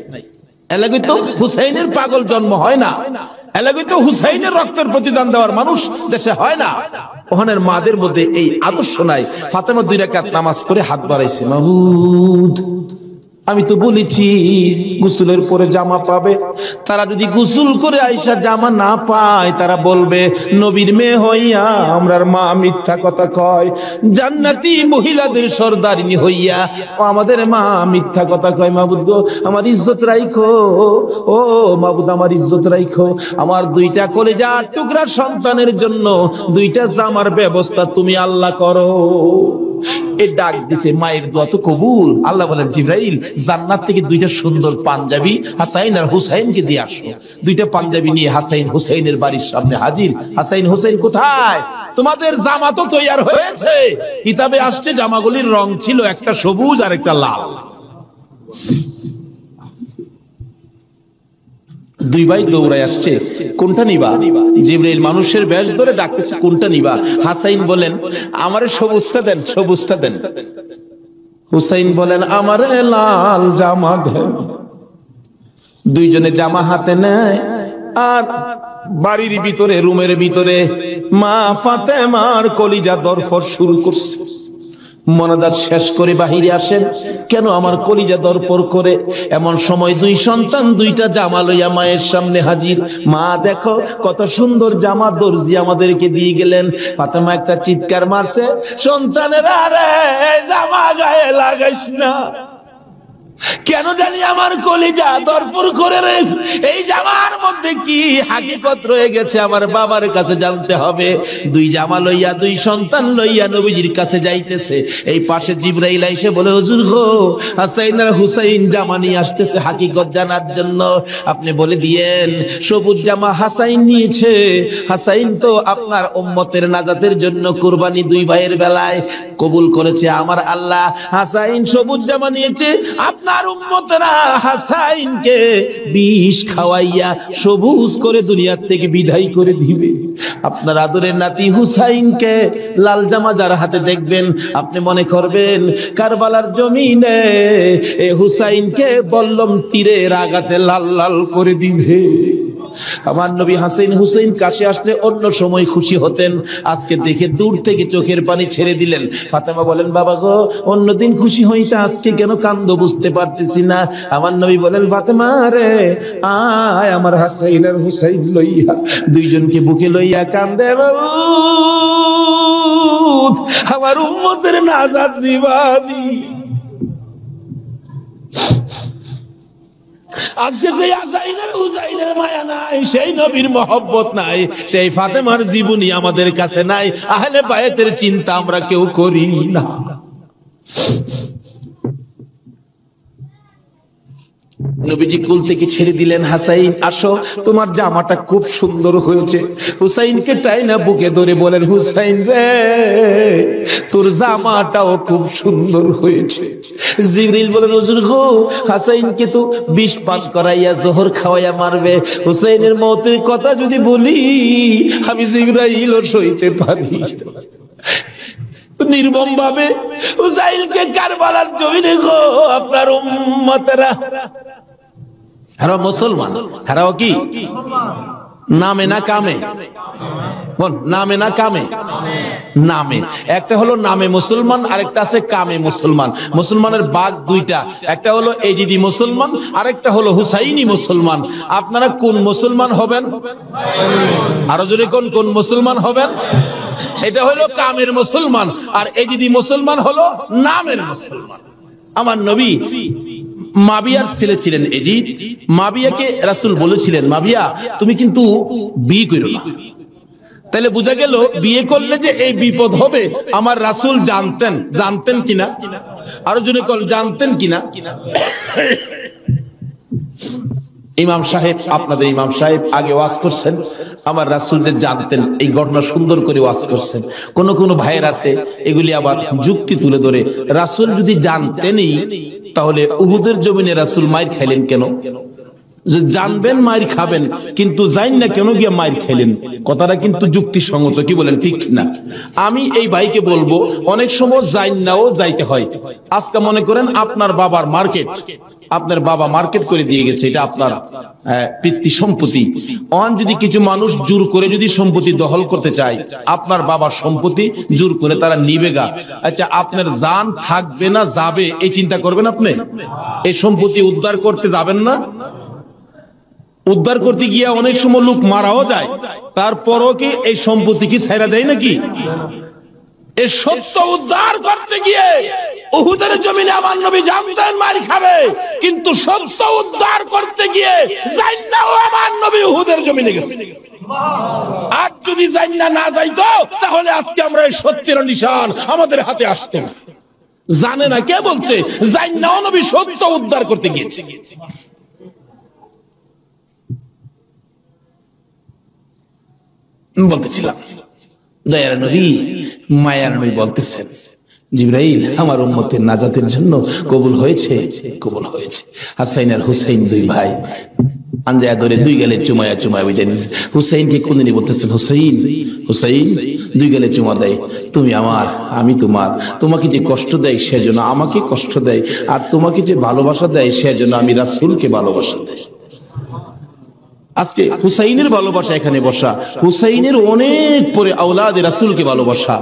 S1: এলাকায় তো হুসাইনের পাগল জন্ম হয় না, এলাকায় তো হুসাইনের রক্তের প্রতিদান দেওয়ার মানুষ দেশে হয় না। ওহনের মাদের মধ্যে এই আদর্শ নাই। ফাতেমা 2 রাকাত নামাজ পড়ে হাত বাড়াইছে, মাবুদ আমি তো বলেছি গোসলের পরে জামা পাবে, তারা যদি গোসল করে আইসা জামা না পায় তারা বলবে নবীর মেয়ে হইয়া আমরার মা মিথ্যা কথা কয়, জান্নাতি মহিলাদের সর্দারিনী হইয়া আমাদের মা মিথ্যা কথা কয়। মাবুদ গো আমার ইজ্জত রাইখো, ও মাবুদ আমার ইজ্জত রাইখো, আমার 2টা কলিজার টুকরা সন্তানের জন্য 2টা জামার ব্যবস্থা তুমি আল্লাহ করো। এই ডাক দিছে, মায়ের দোয়া তো কবুল। আল্লাহ বলেন জিবরাইল জান্নাত থেকে 2টা সুন্দর পাঞ্জাবি হাসাইন আর হুসাইনকে দিয়ে আসো। 2টা পাঞ্জাবি নিয়ে হাসাইন হুসাইনের বাড়ির সামনে হাজির। হাসাইন হুসাইন কোথায়? তোমাদের জামা তো তৈয়ার হয়েছে। কিতাবে আসছে জামাগুলির রং ছিল একটা সবুজ আর একটা লাল। 2 ভাই দৌড়ায় আসছে, কোনটা নিবা? জিবরাইল মানুষের বেশ ধরে ডাকতেছে, কোনটা নিবা? হাসাইন বলেন আমারে সবুজটা দেন, সবুজটা দেন। হুসাইন বলেন আমারে লাল জামা দেন। 2 জনে জামা হাতে নেয় আর বাড়ির ভিতরে রুমের ভিতরে মা ফাতেমার কলিজা দরফর শুরু করছে। মনাদার শেষ করে বাহিরে আসেন, কেন আমার কলিজা দরপর করে? এমন সময় 2 সন্তান 2টা জামা লইয়া মায়ের সামনে হাজির। মা দেখো কত সুন্দর জামা দর্জি আমাদেরকে দিয়ে গেলেন। ফাতেমা একটা চিৎকার মারছে, সন্তানেরা রে জামা গায়ে লাগাইস না, কেন জানি আমার কলিজা দরপুর করে রে। এই জামার মধ্যে কি হাকিকত রয়ে গেছে আমার বাবার কাছে জানতে হবে। 2 জামা লইয়া 2 সন্তান লইয়া নবীজির কাছে যাইতেছে। এই পাশে জিবরাইল এসে বলে হুজুর গো হাসাইন আর হুসাইন জামা নিয়ে আসতেছে হাকিকত জানার জন্য, আপনি বলে দিয়েন সবুজ জামা হাসাইন নিয়েছে। হাসাইন তো আপনার উম্মতের নাজাতের জন্য কুরবানি 2 ভাইয়ের বেলায় কবুল করেছে আমার আল্লাহ। হাসাইন সবুজ জামা নিয়েছে, আপনার উম্মতেরা হাসাইনকে বিষ খাওয়াইয়া সবুজ করে দুনিয়ার থেকে বিদায় করে দিবে। আপনার আদরের নাতি হুসাইনকে লাল জামা যার হাতে দেখবেন আপনি মনে করবেন কারবালার জমিনে এ হুসাইনকে বল্লম তীরের আঘাতে লাল লাল করে দিবে। আমার নবী হাসান হুসাইন কাছে আসলে অন্য সময় খুশি হতেন, আজকে দেখে দূর থেকে চোখের পানি ছেড়ে দিলেন। ফাতেমা বলেন বাবা গো অন্যদিন খুশি হইতে আজকে কেন কান্দো বুঝতে পারতেছি না। আমার নবী বলেন ফাতেমা রে আয় আমার হাসাইন আর হুসাইন লইয়া 2 জনকে বুকে লইয়া কান্দে, আমার উম্মতের নাজাত দিবানি। আজকে সেই হাসাইনের হুসাইনের মায়া নাই, সেই নবীর মহব্বত নাই, সেই ফাতেমার জীবনী আমাদের কাছে নাই, আহলে বায়তের চিন্তা আমরা কেউ করি না। নবীজি কুল থেকে ছেড়ে দিলেন, হাসাইন আসো তোমার জামাটা খুব সুন্দর হয়েছে। হুসাইনকে টাইনা বুকে ধরে বলেন হুসাইন রে তোর জামাটাও খুব সুন্দর হয়েছে। জিবরিল বলেন হুজুর গো হাসাইনকে তো বিষ পান করাইয়া জোহর খাওয়াইয়া মারবে, হুসাইনের মওতের কথা যদি বলি আমি জিবরাইলও সইতে পারি। নির্মম ভাবে হুসাইনকে কারবালার জমিনে গো আপনার উম্মতেরা, হারা মুসলমান, হারাও কি নামে না কামে? বল নামে না কামে? নামে। একটা হলো নামে মুসলমান, আরেকটা আছে কামে মুসলমান। মুসলমানের ভাগ 2টা, একটা হলো এজিদি মুসলমান, আরেকটা হলো হুসাইনি মুসলমান। আপনারা কোন মুসলমান হবেন? আরো জোরে কোন মুসলমান হবেন? এটা হলো কামের মুসলমান, আর এজিদি মুসলমান হলো নামের মুসলমান। আমার নবী মাবিয়ার ছেলে ছিলেন এজিদ। মাবিয়াকে রাসূল বলেছিলেন মাবিয়া তুমি কিন্তু বিয়ে করো না। তাহলে বোঝা গেল বিয়ে করলে যে এই বিপদ হবে আমার রাসূল জানতেন কিনা? আরো জনে জানতেন কিনা? ইমাম সাহেব, আপনাদের ইমাম সাহেব আগে ওয়াজ করছেন, আমার রাসূল যে জানতেন এই ঘটনা সুন্দর করে ওয়াজ করছেন। কোন কোন ভাইয়ের আছে এগুলি আবার যুক্তি তুলে ধরে, রাসূল যদি জানতেনই তাহলে উহুদের জমিনে রাসূল মাইর খাইলেন কেন? যে জানবেন মাইর খাবেন কিন্তু জাইন না কেন গিয়ে মাইর খাইলেন, কথাটা কিন্তু যুক্তিসঙ্গত, কি বলেন ঠিক না? আমি এই ভাইকে বলবো অনেক সময় জাইন নাও যাইতে হয়। আজকে মনে করেন আপনার বাবার মার্কেট, আপনার বাবা মার্কেট করে দিয়ে গেছে, এটা আপনার পিতৃ সম্পত্তি। অন যদি কিছু মানুষ জোর করে যদি সম্পত্তি দখল করতে চায়, আপনার বাবার সম্পত্তি জোর করে তারা নিবে গা, আচ্ছা আপনার জান থাকবে না যাবে এই চিন্তা করবেন আপনি? এই সম্পত্তি উদ্ধার করতে যাবেন না? উদ্ধার করতে গিয়ে অনেক সময় লোক মারাও যায়, তারপরও কি এই সম্পত্তি কি ছাইরা যায় নাকি? এই সত্য উদ্ধার করতে গিয়ে উহুদের জমিনে আমার নবী জানতেন মার খাবে, কিন্তু সত্য উদ্ধার করতে গিয়ে জান্নাও আমার নবী উহুদের জমিনে গেছে। আর যদি জান্না না যাইতো তাহলে আজকে আমরা এই সত্যের নিশান আমাদের হাতে আসতো না। জানে না কে বলছে? জান্নাও নবী সত্য উদ্ধার করতে গিয়েছে। বলতেছিলাম দয়ার নবী, মায়ার নবী বলতেছেন, জিবরাইল আমার উম্মতের নাজাতের জন্য কবুল হয়েছে, কবুল হয়েছে। হাসাইন আর হুসাইন দুই ভাই আঞ্জায়া ধরে দুই গেলে চুমায়া চুমায়া বিদায় নিয়েছে। হুসাইনকে কোনদিনই বলতেছেন, হুসাইন হুসাইন, দুই গেলে চুমা দেয়, তুমি আমার আমি তোমার। তোমাকে যে কষ্ট দেয় সেজন্য আমাকে কষ্ট দেয়, আর তোমাকে যে ভালোবাসা দেয় সেজন্য আমি রাসূলকে ভালোবাসা দেয়। আজকে হুসাইনের ভালোবাসা এখানে বসা, হুসাইনের অনেক পরে আওলাদে রাসূলকে ভালোবাসা।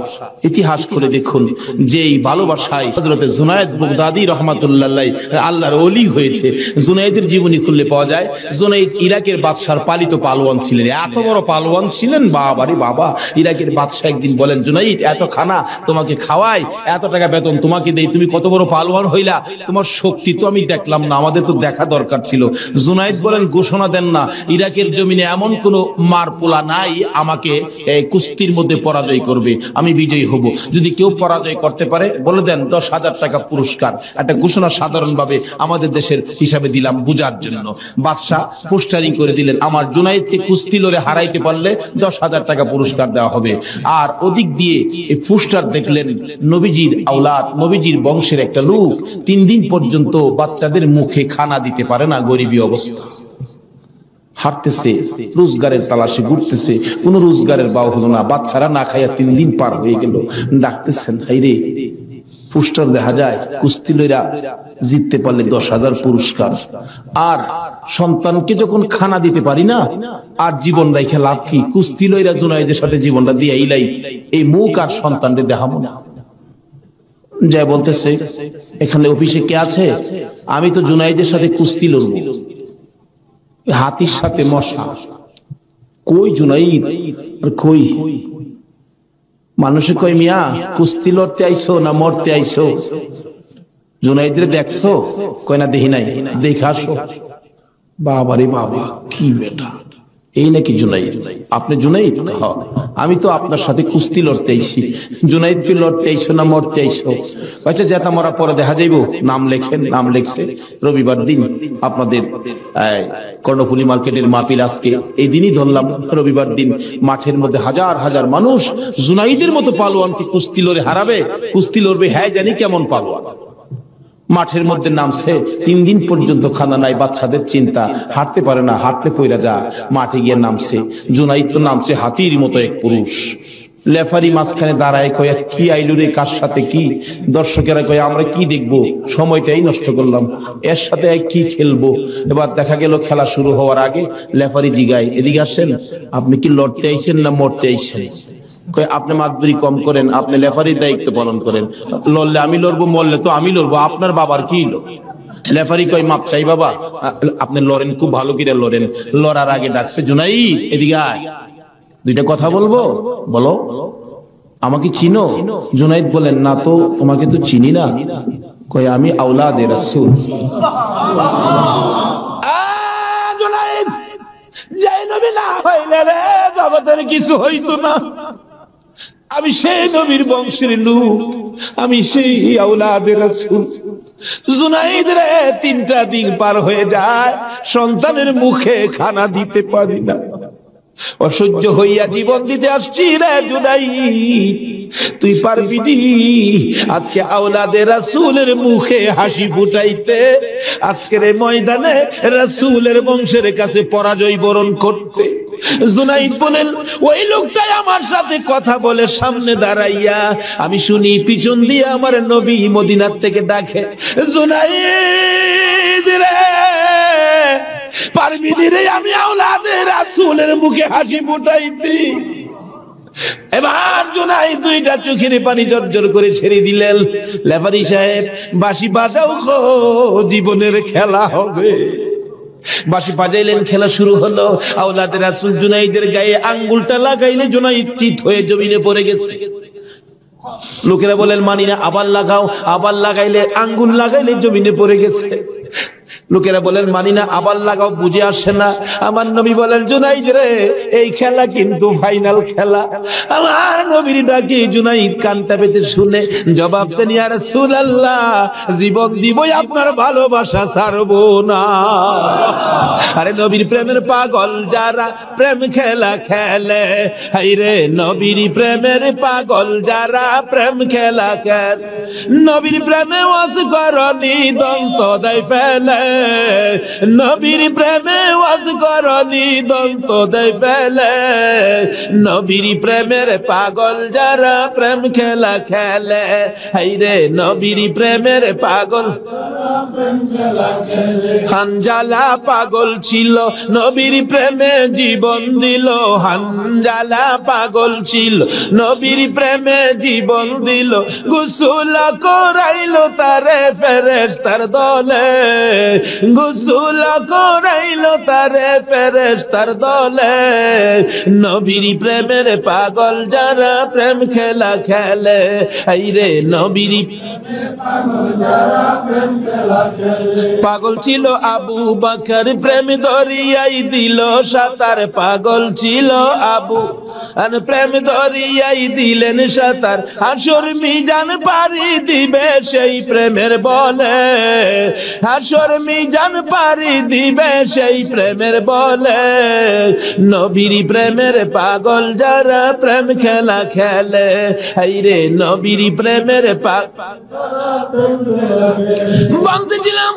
S1: ইতিহাস করে দেখুন যে এই ভালোবাসায় হযরত জুনায়েদ বাগদাদী রাহমাতুল্লাহ আলাইহি আল্লাহর ওলি হয়েছে। জুনায়েদের জীবনী খুললে পাওয়া যায়, জুনায়েদ ইরাকের বাদশার পালিত পালোয়ান ছিলেন। এত বড় পালোয়ান ছিলেন, বাবারে বাবা। ইরাকের বাদশা একদিন বলেন, জুনায়েদ এত খানা তোমাকে খাওয়াই, এত টাকা বেতন তোমাকে দেই, তুমি কত বড় পালোয়ান হইলা, তোমার শক্তি তো আমি দেখলাম না, আমাদের তো দেখা দরকার ছিল। জুনায়েদ বলেন, ঘোষণা দেন না, ইরাকের জমিনে এমন কোন মারপোলা নাই আমাকে কুস্তির মধ্যে পরাজয় করবে, আমি বিজয়ী হব। যদি কেউ পরাজয় করতে পারে বলে দেন 10,000 টাকা পুরস্কার। একটা ঘোষণা সাধারণভাবে আমাদের দেশের হিসাবে দিলাম বুঝার জন্য। বাদশাহ পোস্টারিং করে দিলেন, আমার জুনায়েদকে কুস্তি লড়ে হারাইতে পারলে 10,000 টাকা পুরস্কার দেওয়া হবে। আর ওদিক দিয়ে এই পোস্টার দেখলেন নবীজির আওলাদ, নবীজির বংশের একটা লোক 3 দিন পর্যন্ত বাচ্চাদের মুখে খানা দিতে পারে না, গরিবী অবস্থা, হাঁটতেছে, রোজগারের তালাশে ঘুরতেছে, কোন রোজগারের বাও হলো না, বাচ্চারা না খাইয়া 3 দিন পার হয়ে গেল। ডাকতেছেন, হাইরে পোস্টার দেখা যায় কুস্তি লইরা জিততে পারলে 10,000 পুরস্কার, আর সন্তানকে যখন খানা দিতে পারি না, আর জীবন রাইখা লাভ কি? কুস্তি লইরা জুনায়েদের সাথে জীবনটা দিয়ে ইলাই, এই মুখ আর সন্তানকে দেখাবো না। যাই বলতেছে, এখানে অফিসে কে আছে? আমি তো জুনায়েদের সাথে কুস্তি লড়বো, হাতির সাথে মশা। কই জুনাইদ? কই? মানুষে কই, মিয়া কুস্তি লড়তে আইছো না মরতে আইছো? জুনাইদরে দেখছো? কই না দেখি নাই, দেখা আসো। বাবারে বাবা, কি বেটা, এই নাকি জুনাইদ? আপনি জুনাইদ? আমি তো আপনার সাথে কুস্তি লড়তে আইছি। জুনাইদকে লড়তে আইছো না মরতে আইছো? আচ্ছা যেটা মরা পরে দেখা যাইব, নাম লেখেন। নাম লেখছে, রবিবার দিন আপনাদের কর্ণফুলী মার্কেটের মাহফিল আজকে, এই দিনই ধরলাম রবিবার দিন মাঠের মধ্যে হাজার হাজার মানুষ জুনাইদের মতো পালোয়ানকে কুস্তি লড়ে হারাবে, কুস্তি লড়বে। হ্যাঁ জানি কেমন পালোয়ান। মাঠের মধ্যে নামছে, 3 দিন পর্যন্ত খানা নাই, বাচ্চাদের চিন্তা, হাঁটতে পারে না, হাঁটতে পইরা যা। মাঠে গিয়ে নামছে, জুনাইদ তো নামছে হাতির মতো এক পুরুষ। লেফারি মাঝখানে দাঁড়ায়, কয়ে কি আইলু রে, কার সাথে কি? দর্শকেরা কয়ে আমরা কি দেখবো, সময়টাই নষ্ট করলাম, এর সাথে কি খেলবো। এবার দেখা গেল খেলা শুরু হওয়ার আগে লেফারি জিগায়, এদিকে আসেন, আপনি কি লড়তে আইছেন না মরতে আইছেন? কয় আপনি মাতবরি কম করেন, আপনি লেফারির দায়িত্ব পালন করেন। লড়লে আমি লড়বো, মরলে তো আমি লড়বো, আপনার বাবার কি? লেফারি কয় মাপ চাই বাবা, আপনি লড়েন, খুব ভালো করে লড়েন। লড়ার আগে ডাকছে, জুনাইদ এদিকে আয়, 2টা কথা বলবো, বলো। আমাকে চিনো? জুনাইদ বলেন, না তো, তোমাকে তো চিনি না। কয় আমি আওলাদে রাসূল। জুনাইদ, যে নবী না হইলে রে জগতের কিছু হইতো না। আমি সেই নবীর বংশের লোক, আমি সেই আওলাদে রাসূল। জুনাইদ রে 3টা দিন পার হয়ে যায়, সন্তানের মুখে খানা দিতে পারি না, অসহ্য হইয়া জীবন দিতে আসছি রে জুনাইদ, তুই পারবি নি আজকে আওলাদে রাসূলের মুখে হাসি ফুটাইতে, আজকের এই ময়দানে রাসূলের বংশের কাছে পরাজয় বরণ করতে? জুনাইদ বলেন, ওই লোকটাই আমার সাথে কথা বলে সামনে দাঁড়াইয়া, আমি শুনি পিছন দিয়ে আমার নবী মদিনার থেকে ডাকে, জুনাইদ রে পারবি নি রে আমি আওলাদে রাসূলের মুখে হাসি ফুটাইতে? এবার জুনাইদ 2টা চোখের পানি জর্জর করে ছেড়ে দিলেন। লেফারি সাহেব বাঁশি বাজাও গো, জীবনের খেলা হবে। বাঁশি বাজাইলেন, খেলা শুরু হলো। আওলাদে রাসূল জুনাইদের গায়ে আঙ্গুলটা লাগাইলে জুনাইদ চিত হয়ে জমিনে পড়ে গেছে। লোকেরা বলেন মানি না, আবার লাগাও, আবার লাগাইলে আঙ্গুল লাগাইলে জমিনে পড়ে গেছে। লোকেরা বলেন মানি না, আবার লাগাও, বুঝে আসে না। আমার নবী বলেন, জুনাইদ রে এই খেলা কিন্তু ফাইনাল খেলা। আমার নবীর ডাকে জুনাইদ কানটা পেতে শুনে জবাব দেন, ইয়া রাসূলুল্লাহ জীবন দিবই, আপনার ভালোবাসা ছাড়বো না। আরে নবীর প্রেমের পাগল যারা প্রেম খেলা খেলে, হাইরে নবীর প্রেমের পাগল যারা প্রেম খেলা খেলে, নবীর প্রেমে ওয়াজ করনি দন্ত দেয় ফেলে, নবীর প্রেমে ওয়াজ করনি দন্ত দেয় ফেলে, নবীর প্রেমের পাগল যারা প্রেম খেলা খেলে, হাইরে নবীর প্রেমের পাগল। হানজালা পাগল ছিল নবীর প্রেমে জীবন দিল, হানজালা পাগল ছিল নবীর প্রেমে জীবন দিল, গোসল করাইলো তারে ফেরেশতার দলে, গোসল করাইলো তারে ফেরেশতার দলে, নবীর প্রেমের পাগল যারা প্রেম খেলা খেলে, আইরে নবীর পাগল ছিল আবু বকর প্রেম দরিয়াই দিল সাঁতার, পাগল ছিল আবু আর প্রেম দরিয়াই দিলেন সাঁতার, হাসর মিজান পারি দিবে সেই প্রেমের বলে, হাসর মিজান পারি দিবে সেই প্রেমের বলে, নবীর প্রেমের পাগল যারা প্রেম খেলা খেলে, হাইরে নবীর প্রেমের বলতেছিলাম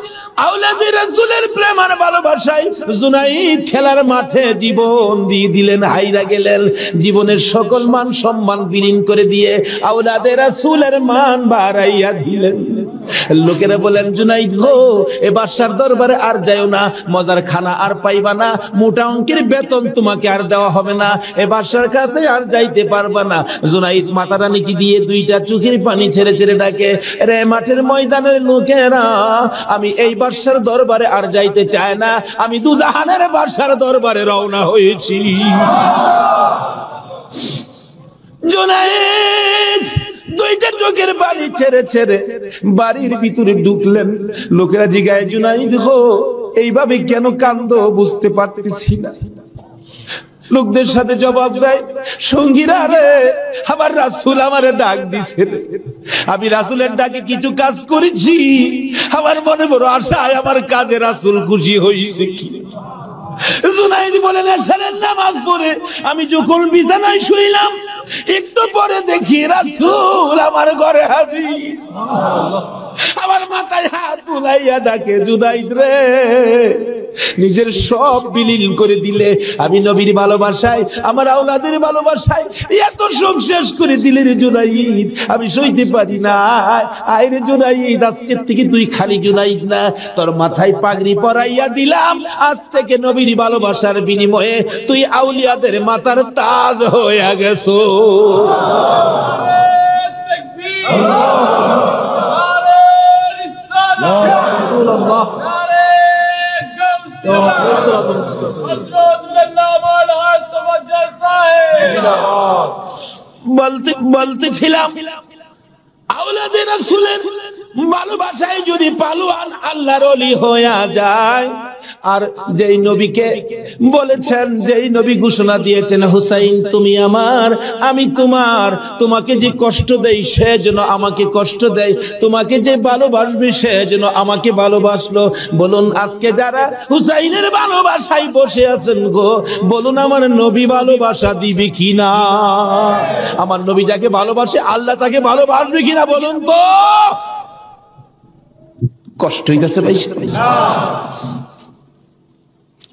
S1: আওলাদে রাসূলের প্রেম আর ভালোবাসায় জুনাইদ খেলার মাঠে জীবন দিয়ে দিলেন, হাইরা গেলেন, জীবনের সকল মান সম্মান বিলীন করে দিয়ে আওলাদে রাসূলের মান বাড়াইয়া দিলেন। লোকেরা বলেন, জুনাইদ গো এ বাদশার দরবারে আর যাইও না, মজার খানা আর পাইবা না, মোটা অঙ্কের বেতন তোমাকে আর দেওয়া হবে না, এ বাদশার কাছে আর যাইতে পারবা না। জুনাইদ মাথাটা নিচে দিয়ে 2টা চোখের পানি ছেড়ে ছেড়ে ডাকে, রে মাঠের ময়দানের লোকেরা, আমি এই বাদশার দরবারে আর যাইতে চাই না, আমি দুজাহানের বাদশার দরবারে রওনা হয়েছি। জুনাইদ 2টা চোখের পানি ছেড়ে ছেড়ে বাড়ির ভিতরে ঢুকলেন। লোকেরা জিজ্ঞাসা, জুনাইদ গো এইভাবে কেন কান্দো, বুঝতে পারতেছি না। লোকদের সাথে জবাব দেয়, সঙ্গীরা রে আমার রাসূল আমারে ডাক দিছে, আমি রাসূলের ডাকে কিছু কাজ করেছি, আমার মনে বড় আশায় আমার কাজে রাসূল খুশি হইছে কি। জুনাইদ বলেন, এশারের নামাজ পড়ে আমি যখন বিছানায় শুইলাম, একটু পরে দেখি রাসূল আমার ঘরে হাজির, আমার মাথায় হাত বুলাইয়া ডাকে, জুনাইদ রে নিজের সব বিলীন করে দিলে, আমি নবীর ভালোবাসায় আমার আওলাদের ভালোবাসায় এত সব শেষ করে দিলে রে জুনাইদ, আমি সইতে পারি না। আইরে জুনাইদ আজকে থেকে তুই খালি জুনাইদ না, তোর মাথায় পাগড়ি পরাইয়া দিলাম, আজ থেকে নবীর ভালোবাসার বিনিময়ে তুই আউলিয়াদের মাথার তাজ হয়ে গেছো। বলতেছিলাম আওলাদে রাসূলের ভালোবাসায় যদি পালোয়ান আল্লাহর ওলি হয়ে যায়, আর যেই নবীকে বলেছেন, যেই নবী ঘোষণা দিয়েছেন হুসাইন তুমি আমার আমি তোমার, তোমাকে যে কষ্ট দেই সে যেন আমাকে কষ্ট দেয়, তোমাকে যে ভালোবাসবে সে যেন আমাকে ভালোবাসলো। বলুন আজকে যারা হুসাইনের ভালোবাসায় বসে আছেন গো, বলুন আমার নবী ভালোবাসা দিবে কিনা? আমার নবী যাকে ভালোবাসে আল্লাহ তাকে ভালোবাসবে কিনা বলুন তো? কষ্ট হইতেছে ভাই।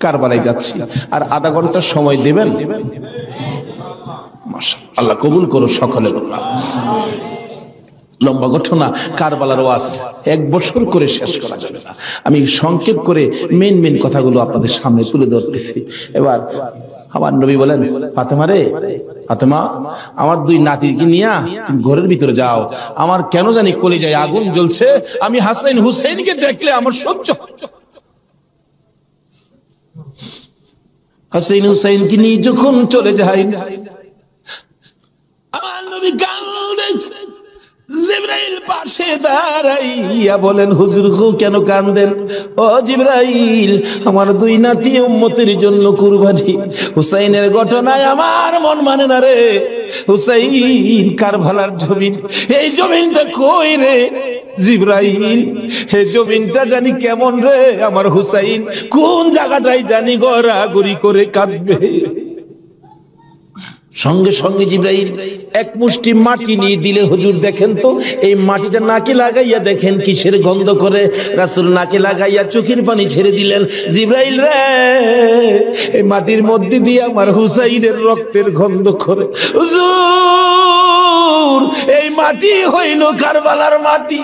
S1: কারবালায় যাচ্ছি, আর আধা ঘন্টা সময় দেবেন? মাশাআল্লাহ, আল্লাহ কবুল করো সকলে। লম্বা ঘটনা, কারবালার ওয়াজ 1 বছর করে শেষ করা যাবে না। আমি সংক্ষেপ করে মেন কথাগুলো আপনাদের সামনে তুলে ধরতেছি। এবার আমার নবী বলেন, ফাতেমা রে, ফাতেমা আমার 2 নাতিকে নিয়ে তুমি ঘরের ভিতরে যাও, আমার কেন জানি কলিজায় আগুন জ্বলছে, আমি হাসান হুসাইনকে দেখলে আমার সহ্য। হাসান হুসাইনকে নিয়ে যখন চলে যায়, আমার নবী কাঁদে। জিবরাইল পাশে দাঁড়াইয়া বলেন, হুজুর গো কেন কাঁদেন? ও জিবরাইল, আমার 2 নাতি উম্মতের জন্য কুরবানি, হুসাইনের ঘটনায় আমার মন মানে না রে। হুসাইন কারবালার জমিন, এই জমিনটা কই রে জিবরাইল? এই জমিনটা জানি কেমন রে, আমার হুসাইন কোন জায়গাটাই জানি গড়াগড়ি করে কাঁদবে। সঙ্গে সঙ্গে জিবরাইল 1 মুষ্টি মাটি নিয়ে দিলে, হুজুর দেখেন তো এই মাটিটা নাকে লাগাইয়া দেখেন কিসের গন্ধ করে। রাসূল নাকে লাগাইয়া চোখের পানি ছেড়ে দিলেন, জিবরাইল রে এই মাটির মধ্যে দিয়ে আমার হুসাইনের রক্তের গন্ধ করে। হুজুর এই মাটি হইল কারবালার মাটি।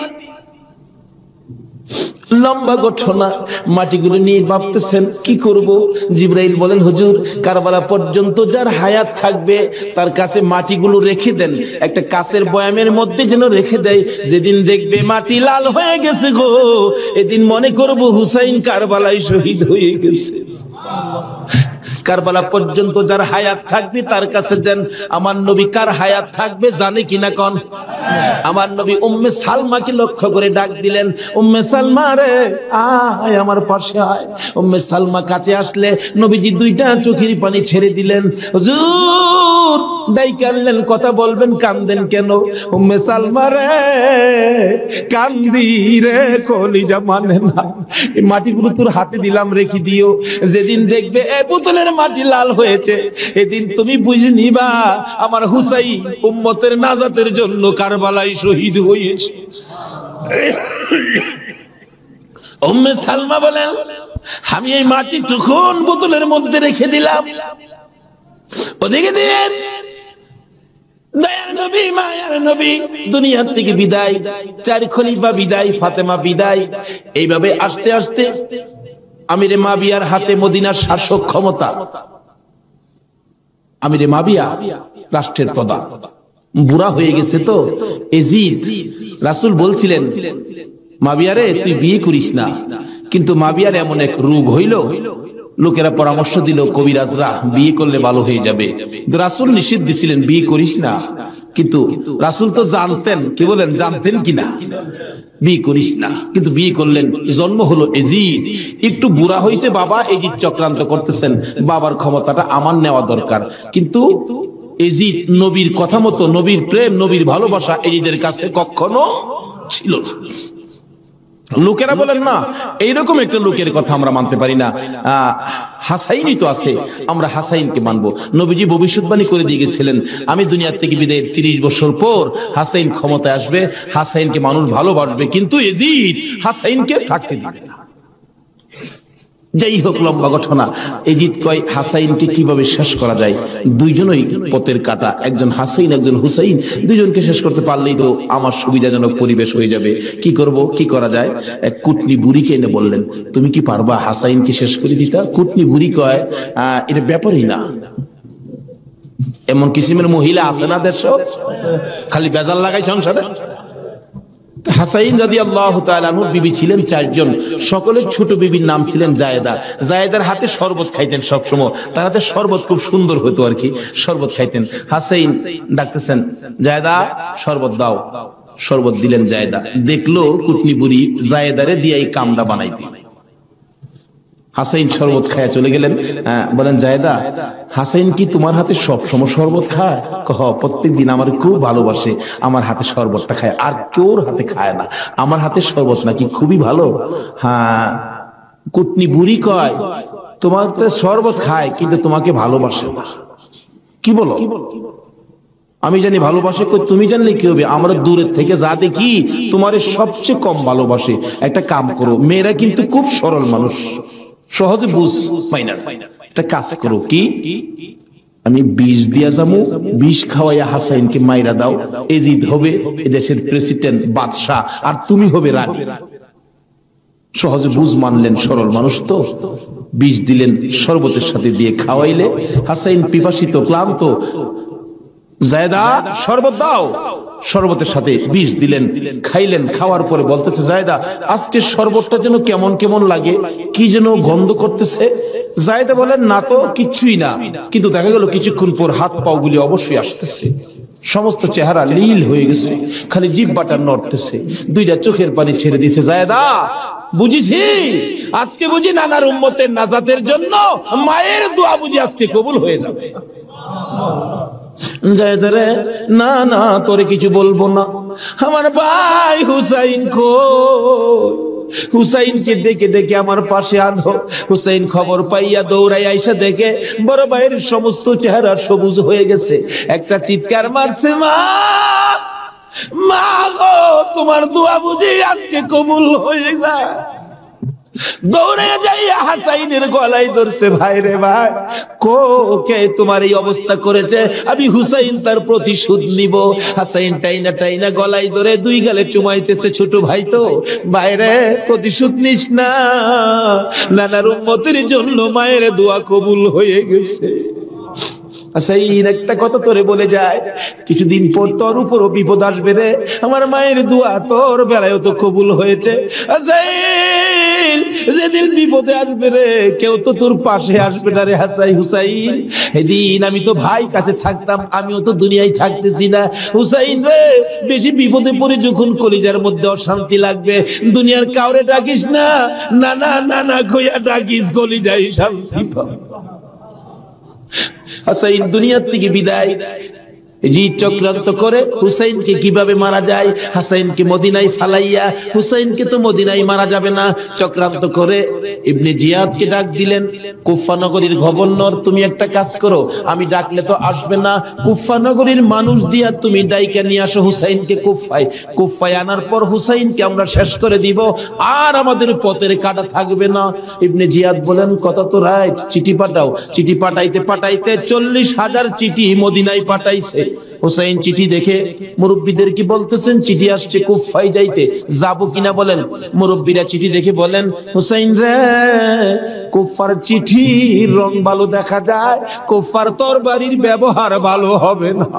S1: লম্বা ঘটনা, মাটিগুলো নিয়ে ভাবতেছেন কি করব। জিবরাইল বলেন, হুজুর কারবালা পর্যন্ত যার হায়াত থাকবে তার কাছে মাটিগুলো রেখে দেন, একটা কাচের বয়ামের মধ্যে যেন রেখে দেয়। যেদিন দেখবে মাটি লাল হয়ে গেছে গো, এদিন মনে করব হুসাইন কারবালায় শহীদ হয়ে গেছে। কারবালা পর্যন্ত যার হায়াত থাকবে তার কাছে দেন। আমার নবী কার হায়াত থাকবে জানে কিনা কোন? আমার নবী উম্মে সালমাকে লক্ষ্য করে ডাক দিলেন, উম্মে সালমা রে আয় আমার পাশে আয়। উম্মে সালমা কাছে আসলে নবীজি 2টা চোখের পানি ছেড়ে দিলেন। হুজুর ডাইকালেন, কথা বলবেন, কান্দেন কেন? উম্মে সালমা রে কান্দি রে, কলিজা মানে না, এই মাটিগুলো তোর হাতে দিলাম রেখে দিও, যেদিন দেখবে এই বোতলের মাটি লাল হয়েছে এদিন তুমি বুঝে নিবা আমার হুসাইন উম্মতের নাজাতের জন্য কারবালায় শহীদ হয়েছে। উম্মে সালমা বলেন, আমি এই মাটি তখন বোতলের মধ্যে রেখে দিলাম, ওদিকে দিন দয়ার নবী মায়ার নবী দুনিয়া থেকে বিদায়, 4 খলিফা বিদায়, ফাতেমা বিদায়। এইভাবে আস্তে আস্তে আমিরে মাবিয়ার হাতে মদিনার শাসক ক্ষমতা। আমিরে মাবিয়া রাষ্ট্রের প্রধান, বুড়া হয়ে গেছে তো এজিদ। রাসূল বলছিলেন, মাবিয়ারে তুই বিয়ে করিস না, কিন্তু মাবিয়ার এমন এক রোগ হইল, লোকেরা পরামর্শ দিল কবিরাজরা বিয়ে করলে ভালো হয়ে যাবে, কিন্তু রাসূল নিষেধ দিছিলেন বিয়ে করিস না। কিন্তু রাসূল তো জানতেন, কি বলেন জানতেন কিনা, বিয়ে করিস না, কিন্তু বিয়ে করলেন। জন্ম হলো এজিদ। একটু বুড়া হয়েছে বাবা, এজিদ চক্রান্ত করতেছেন, বাবার ক্ষমতাটা আমার নেওয়া দরকার। কিন্তু এজিদ নবীর কথা মতো, নবীর প্রেম নবীর ভালোবাসা এজিদের কাছে কখনো ছিল না। লোকেরা বলেন না এইরকম একটা লোকের কথা আমরা মানতে পারি না, হাসাইনই তো আছে, আমরা হাসাইনকে মানবো। নবীজি ভবিষ্যৎবাণী করে দিয়ে গেছিলেন, আমি দুনিয়া থেকে বিদায়ের 30 বছর পর হাসাইন ক্ষমতায় আসবে, হাসাইনকে মানুষ ভালোবাসবে, কিন্তু এজিদ হাসাইনকে থাকতে দিবে না। যাই হোক, লম্বা ঘটনা। এজিদ কয় হাসাইনকে কিভাবে শেষ করা যায়, 2জনই পথের কাটা, একজন হাসাইন একজন হুসাইন, 2জনকে শেষ করতে পারলেই তো আমার সুবিধাজনক পরিবেশ হয়ে যাবে। কি করব, কি করা যায়? এক কুটনি বুড়িকে এনে বললেন, তুমি কি পারবা হাসাইনকে শেষ করে দিতা? কুটনি বুড়ি কয়, এটা ব্যাপারই না। এমন কিসিমের মহিলা আছে না দেশ, খালি বেজাল লাগাই সংসারে। হাসাইন রাদিয়াল্লাহু তাআলা আনহু বিবি ছিলেন 4 জন, সকলের ছোট বিবির নাম ছিলেন জায়েদা। জায়েদার হাতে শরবত খাইতেন সবসময়, তার হাতে শরবত খুব সুন্দর হতো আর কি, শরবত খাইতেন। হাসাইন ডাকতেছেন, জায়েদা শরবত দাও। শরবত দিলেন জায়েদা। দেখলো কুটনি বুড়ি জায়েদারে দিয়ে এই কামড়া বানাইতে। হাসাইন শরবত খায়া চলে গেলেন। বলেন জায়েদা, হাসাইন কি তোমার হাতে সব সময় শরবত খায়? প্রত্যেক দিন আমার খুব ভালোবাসে, আমার হাতে শরবতটা খায়, আর কেউর হাতে খায় না। আমার হাতে শরবত নাকি খুবই ভালো। হ্যাঁ, কুটনি বুড়ি কয় তোমার তো শরবত খায় কিন্তু তোমাকে ভালোবাসে না। কি বলো? আমি জানি ভালোবাসে, তুমি জানলে কি হবে? আমরা দূরের থেকে যা দেখি তোমারে সবচেয়ে কম ভালোবাসে। একটা কাম করো, মেয়েরা কিন্তু খুব সরল মানুষ, সহজে বুঝ পাই না। একটা কাজ করো, কি আমি বিষ দিয়া যাবো, বিষ খাওয়াইয়া হাসাইনকে মাইরা দাও, এজিদ হবে এদেশের প্রেসিডেন্ট বাদশাহ, আর তুমি হবে রানী। সহজে বুঝ মানলেন, সরল মানুষ তো। বিষ দিলেন, শরবতের সাথে দিয়ে খাওয়াইলে হাসাইন পিপাসিত ক্লান্ত, জায়েদা শরবত দাও, শরবতের সাথে বিষ দিলেন, খাইলেন। খাওয়ার পরে বলতেছে জায়েদা আজকে শরবতটা যেন কেমন কেমন লাগে, কি যেন গন্ধ করতেছে। জায়েদা বলেন না তো, কিচ্ছুই না। কিন্তু দেখা গেল কিছুক্ষণ পর হাত পাও গুলি অবশ্যই আসতেছে, সমস্ত চেহারা নীল হয়ে গেছে, খালি জিহ্বাটা নড়তেছে, দুইটা চোখের পানি ছেড়ে দিছে। জায়েদা বুঝিছি, আজকে বুঝি নানার উম্মতের নাজাতের জন্য মায়ের দোয়া বুঝি আজকে কবুল হয়ে যাবে। জায়েদা রে, না না তোরে কিছু বলবো না, আমার ভাই হুসাইন কই? হুসাইনকে দেখে দেখে আমার পাশে আনো। হুসাইন খবর পাইয়া দৌড়াই আইসা দেখে বড় ভাইয়ের সমস্ত চেহারা সবুজ হয়ে গেছে। একটা চিৎকার মারছে, মা মা গো, তোমার দোয়া বুঝি আজকে কবুল হয়ে যায়। দৌড়ে যাইয়া হাসাইনের গলায় ধরছে, ভাই রে ভাই, কে তোমার এই অবস্থা করেছে? আমি হুসাইন তার প্রতিশোধ নিব। হাসাইন টাইনা টাইনা গলায় ধরে দুই গালে চুমাইতেছে, ছোট ভাই তো, বাইরে প্রতিশোধ নিস না, নানার উম্মতের জন্য মায়ের দোয়া কবুল হয়ে গেছে। হাসাইন একটা কথা তোরে বলে যায়, কিছুদিন পর তোর উপরও বিপদ আসবে রে, আমার মায়ের দোয়া তোর বেলায়ও তো কবুল হয়েছে। হাসাইন যেদিন বিপদে আসবে রে, কেউ তো তোর পাশে আসবে না রে হুসাইন। এদিন আমি তো ভাই কাছে থাকতাম, আমিও তো দুনিয়ায় থাকতেছি না। হুসাইন রে, বেশি বিপদে পড়ে যখন কলিজার মধ্যে অশান্তি লাগবে, দুনিয়ার কাউরে ডাকিস না, নানা নানা কইয়া ডাকিস, কলিজায় শান্তি পাবে। হাসাইন দুনিয়ার থেকে বিদায়, জি চক্রান্ত করে হুসাইনকে কিভাবে মারা যায়, হাসাইনকে মদিনায় ফালাইয়া, হুসাইনকে তো মদিনায় মারা যাবে না, চক্রান্ত করে ইবনে জিয়াদকে ডাক দিলেন। কুফা নগরীর গভর্নর, তুমি একটা কাজ করো, আমি ডাকলে তো আসবে না, কুফা নগরীর মানুষ দিয়া তুমি ডাইকা নিয়ে আসো হুসাইনকে কুফায়। কুফায় আনার পর হুসাইনকে আমরা শেষ করে দিব, আর আমাদের পথের কাটা থাকবে না। ইবনে জিয়াদ বলেন, কথা তো রাইট, চিঠি পাঠাও। চিঠি পাঠাইতে পাঠাইতে 40,000 চিঠি মদিনায় পাঠাইছে। হুসাইন চিঠি দেখে মুরব্বীদের কি বলতেছেন, চিঠি আসছে কুফায় যাইতে, যাবো কিনা বলেন। মুরব্বীরা চিঠি দেখে বলেন, হুসাইন রে, কুফার চিঠি রং ভালো দেখা যায়, কুফার তরবারির ব্যবহার ভালো হবে না।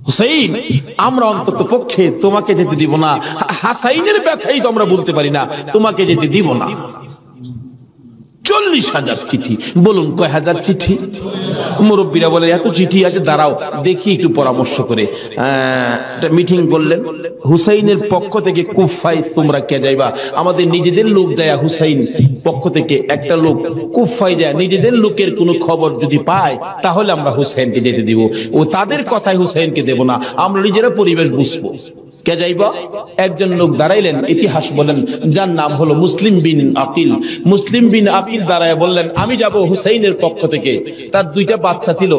S1: হুসাইন, আমরা অন্তত পক্ষে তোমাকে যেতে দিব না, হাসাইনের ব্যথাই তো আমরা বলতে পারি না, তোমাকে যেতে দিব না। 40,000 চিঠি, বলুন কয় হাজার চিঠি? মুরব্বীরা বলে এত চিঠি আছে, দাঁড়াও দেখি একটু পরামর্শ করে। মিটিং করলেন, হুসাইনের পক্ষ থেকে কুফায় তোমরা কে যাইবা? আমাদের নিজেদের লোক যায়, হুসাইন পক্ষ থেকে একটা লোক কুফায় যায়, নিজেদের লোকের কোনো খবর যদি পায় তাহলে আমরা হুসাইনকে যেতে দিব, ও তাদের কথায় হুসাইনকে দেব না, আমরা নিজেরা পরিবেশ বুঝবো। কে যাইবা? একজন লোক দাঁড়াইলেন, ইতিহাস বলেন, যার নাম হলো মুসলিম বিন আকিল। মুসলিম বিন আকিল দাঁড়ায় বললেন, আমি যাব হুসাইনের পক্ষ থেকে। তার দুইটা বাচ্চা ছিল,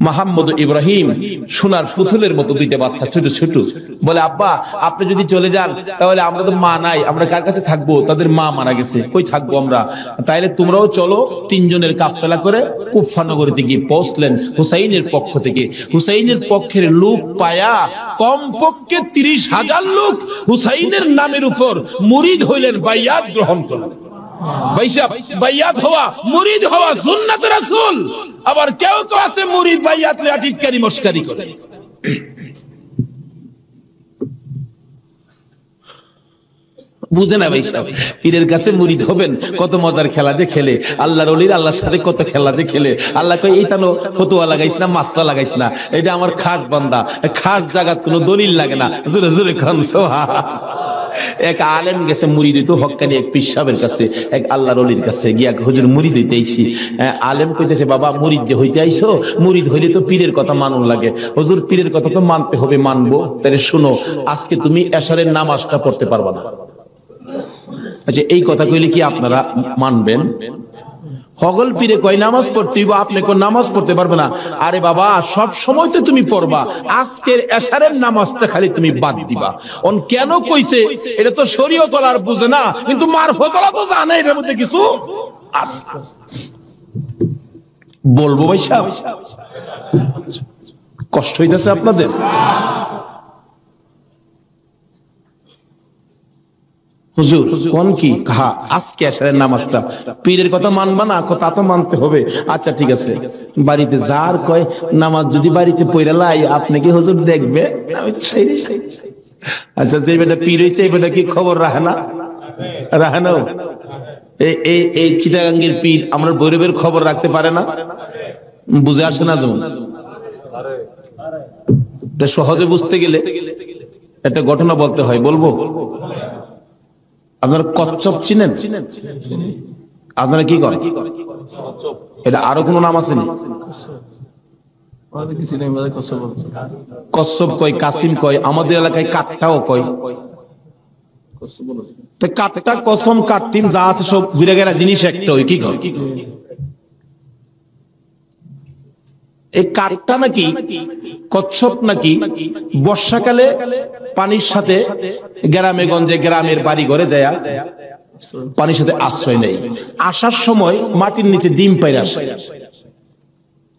S1: মোহাম্মদ ইব্রাহিম, সোনার পুতুলের মতো দুইটা বাচ্চা, ছোট ছোট। বলে, আব্বা আপনি যদি চলে যান তাহলে আমরা তো মা নাই, আমরা কার কাছে থাকবো? তাদের মা মারা গেছে, কই থাকবো আমরা? তাইলে তোমরাও চলো। তিনজনের কাফেলা করে কুফা নগরীতে গিয়ে পৌঁছলেন হুসাইনের পক্ষ থেকে। হুসাইনের পক্ষের লোক পায়া কমপক্ষে 30,000 লোক হুসাইনের নামের উপর মুরিদ হইলেন, বাইয়াত গ্রহণ করলেন। বাইয়াত হওয়া, মুরিদ হওয়া সুন্নাত রাসূল। আবার কেউ তো আছে মুরিদ বাইয়াত লে টিটকারি মস্কারি করে। বুঝে না ভাই সাহেব, পীরের কাছে মুরিদ হবেন, কত মজার খেলা যে খেলে, আল্লাহর ওলির আল্লাহর সাথে কত খেলা যে খেলে। আল্লাহ কই, এইটা নো ফতুয়া লাগাইস না, মাস্তা লাগাইস না, এটা আমার খাট বান্দা, খাট জাগাত কোনো দলিল লাগে না। জোরে জোরে খান সোহা। এক আলেম গেছে মুরিদ হইতো হক্কানি এক পীর সাহেবের কাছে, এক আল্লাহর ওলির কাছে গিয়া, হুজুর মুরিদ হইতে আইছি। আলেম কইতেছে, বাবা মুরিদ যে হইতে আইছো, মুরিদ হইলে তো পীরের কথা মানুন লাগে। হুজুর পীরের কথা তো মানতে হবে, মানবো। তাহলে শুনো, আজকে তুমি এশারের নামাজটা পড়তে পারবা না। আচ্ছা, এই কথা কইলে কি আপনারা মানবেন? হগল পীরে কয় নামাজ পড়তে হইব, আপনি কোন নামাজ পড়তে পারবে না। আরে বাবা, সব সময় তো তুমি পড়বা, আজকের এশারের নামাজটা খালি তুমি বাদ দিবা। অন কেন কইছে? এটা তো শরীয়ত আর বুঝে না, কিন্তু মারফতলা তো জানে এর মধ্যে কিছু আছে। বলবো ভাই সাহেব, কষ্ট হইতেছে আপনাদের? হুজুর কোন কি কাহা আজকে এশারের নামাজটা পীরের কথা মানবা না? তা তো মানতে হবে। আচ্ছা ঠিক আছে, বাড়িতে যার কয় নামাজ যদি বাড়িতে পড়া লাই, আপনি কি হুজুর দেখবে? আমি তো সেই। আচ্ছা, যে বেটা পীর হইছে, এই বেটা কি খবর রাখে না? রাখে না? এই চিটাগাঙ্গের পীর আমরা ভৈরবের খবর রাখতে পারে না? বুঝে আসে না? যেমন সহজে বুঝতে গেলে একটা ঘটনা বলতে হয়, বলবো? আপনারা কচ্ছপ চিনেন? আপনারা কি করেন? এটা আরো কোন নাম আছে? কচ্ছপ কয়, কাসিম কয়, আমাদের এলাকায় কাঠটাও কয়। কাঠটা, কসম, কাঠটিম যা আছে সব ঘুরে গেরা জিনিস একটা। ওই কি কর, এই কাঠটা নাকি, কচ্ছপ নাকি বর্ষাকালে পানির সাথে গ্রামে গঞ্জে, গ্রামের বাড়ি ঘরে যায় পানির সাথে আশ্রয় নেই। আসার সময় মাটির নিচে ডিম পাইরে আসে।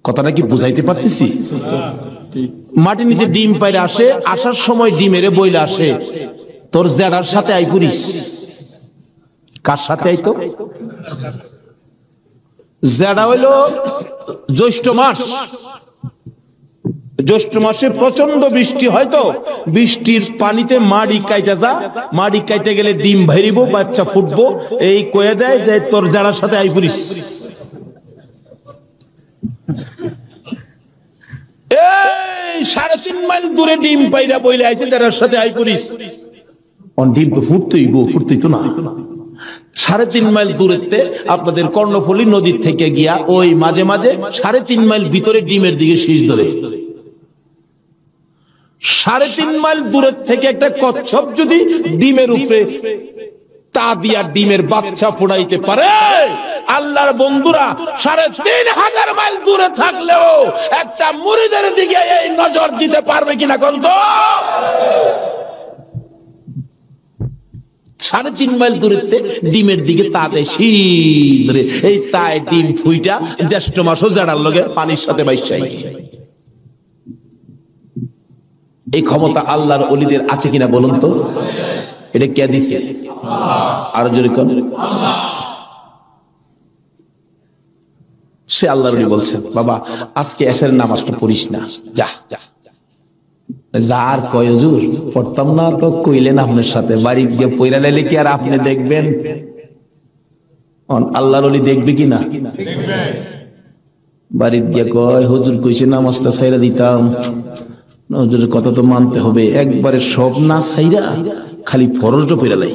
S1: কথাটা কি বুঝাইতে পারতেছি? মাটির নিচে ডিম পাইরে আসে, আসার সময় ডিমেরে বইলে আসে, তোর জেডার সাথে আই পুরিস। কার সাথে আইতো? জেডা হইল জ্যৈষ্ঠ মাস। জ্যৈষ্ঠ মাসে প্রচন্ড বৃষ্টি হয়, তো বৃষ্টির পানিতে মাড়ি কাইটা যা, মাড়ি কাইটে গেলে ডিম ভাইরিব, বাচ্চা ফুটবো, এই কয়ে দেয় যে তোর যারার সাথে আই পুরিস। এই 3.5 মাইল দূরে ডিম পাইরা বইলে আইছে, যারার সাথে আই পুরিস। ডিম তো ফুটতেই তো না। 3.5 মাইল দূরেতে আপনাদের কর্ণফুলী নদীর থেকে গিয়া ওই মাঝে মাঝে 3.5 মাইল ভিতরে ডিমের দিকে শীষ ধরে। 3.5 মাইল দূরের থেকে একটা কচ্ছপ যদি ডিমের উপরে তা দিয়া ডিমের বাচ্চা ফোড়াইতে পারে, আল্লাহর বন্ধুরা 3,500 মাইল দূরে থাকলেও একটা মুরিদের দিকে এই নজর দিতে পারবে কিনা কোন? তো 3.5 মাইল দূরেতে ডিমের দিকে তাতে শীতরে, এই তাই ডিম ফুইটা জ্যৈষ্ঠ মাসও জাড়ার লগে পানির সাথে বাইশাই। এই ক্ষমতা আল্লাহর ওলিদের আছে কিনা বলুন তো? এটা কে দিছে? আর জোরে কোন? সে আল্লাহর ওলি বলছে, বাবা আজকে এশারের নামাজটা পড়িস না, যা যা। যার কয় হুজুর পড়তাম না, তো কইলেন আপনার সাথে, বাড়ি গিয়ে পয়রা লাইলে কি আর আপনি দেখবেন? আল্লাহর ওলি দেখবে কিনা? বাড়িতে গিয়ে কয় হুজুর কইছে নামাজটা ছাইরা দিতাম, হুজুরের কথা তো মানতে হবে। একবারে সব না ছাইরা খালি ফরজটা পয়রা লাই,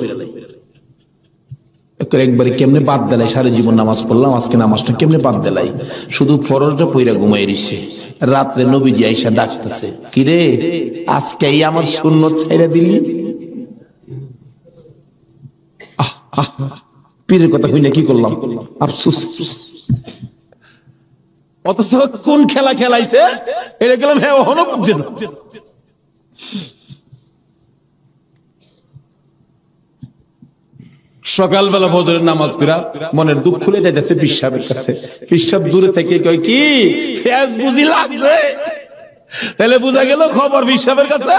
S1: একবারে কেমনে বাদ দিলাই। সারা জীবন নামাজ পড়লাম, আজকে নামাজটা কেমনে বাদ দিলাই? শুধু ফরজটা পইরা ঘুমাই রইছে। রাত্রে নবীজি আইসা ডাকতেছে, কিরে আজকে এই আমার সুন্নত ছাইরা দিলি? পীরের কথা হই না, কি করলাম আফসোস। অথচ কোন খেলা খেলাইছে এটা গেলাম, হ্যাঁ ওহনো বুঝছে না। সকালবেলা ফজরের নামাজ পড়া মনের দুঃখ খুলে যাইতেছে পিসাবের কাছে। পিসাব দূরে থেকে কয়, কি ফেজ বুঝি লাগছে? তাহলে বুঝা গেল খবর পিসাবের কাছে।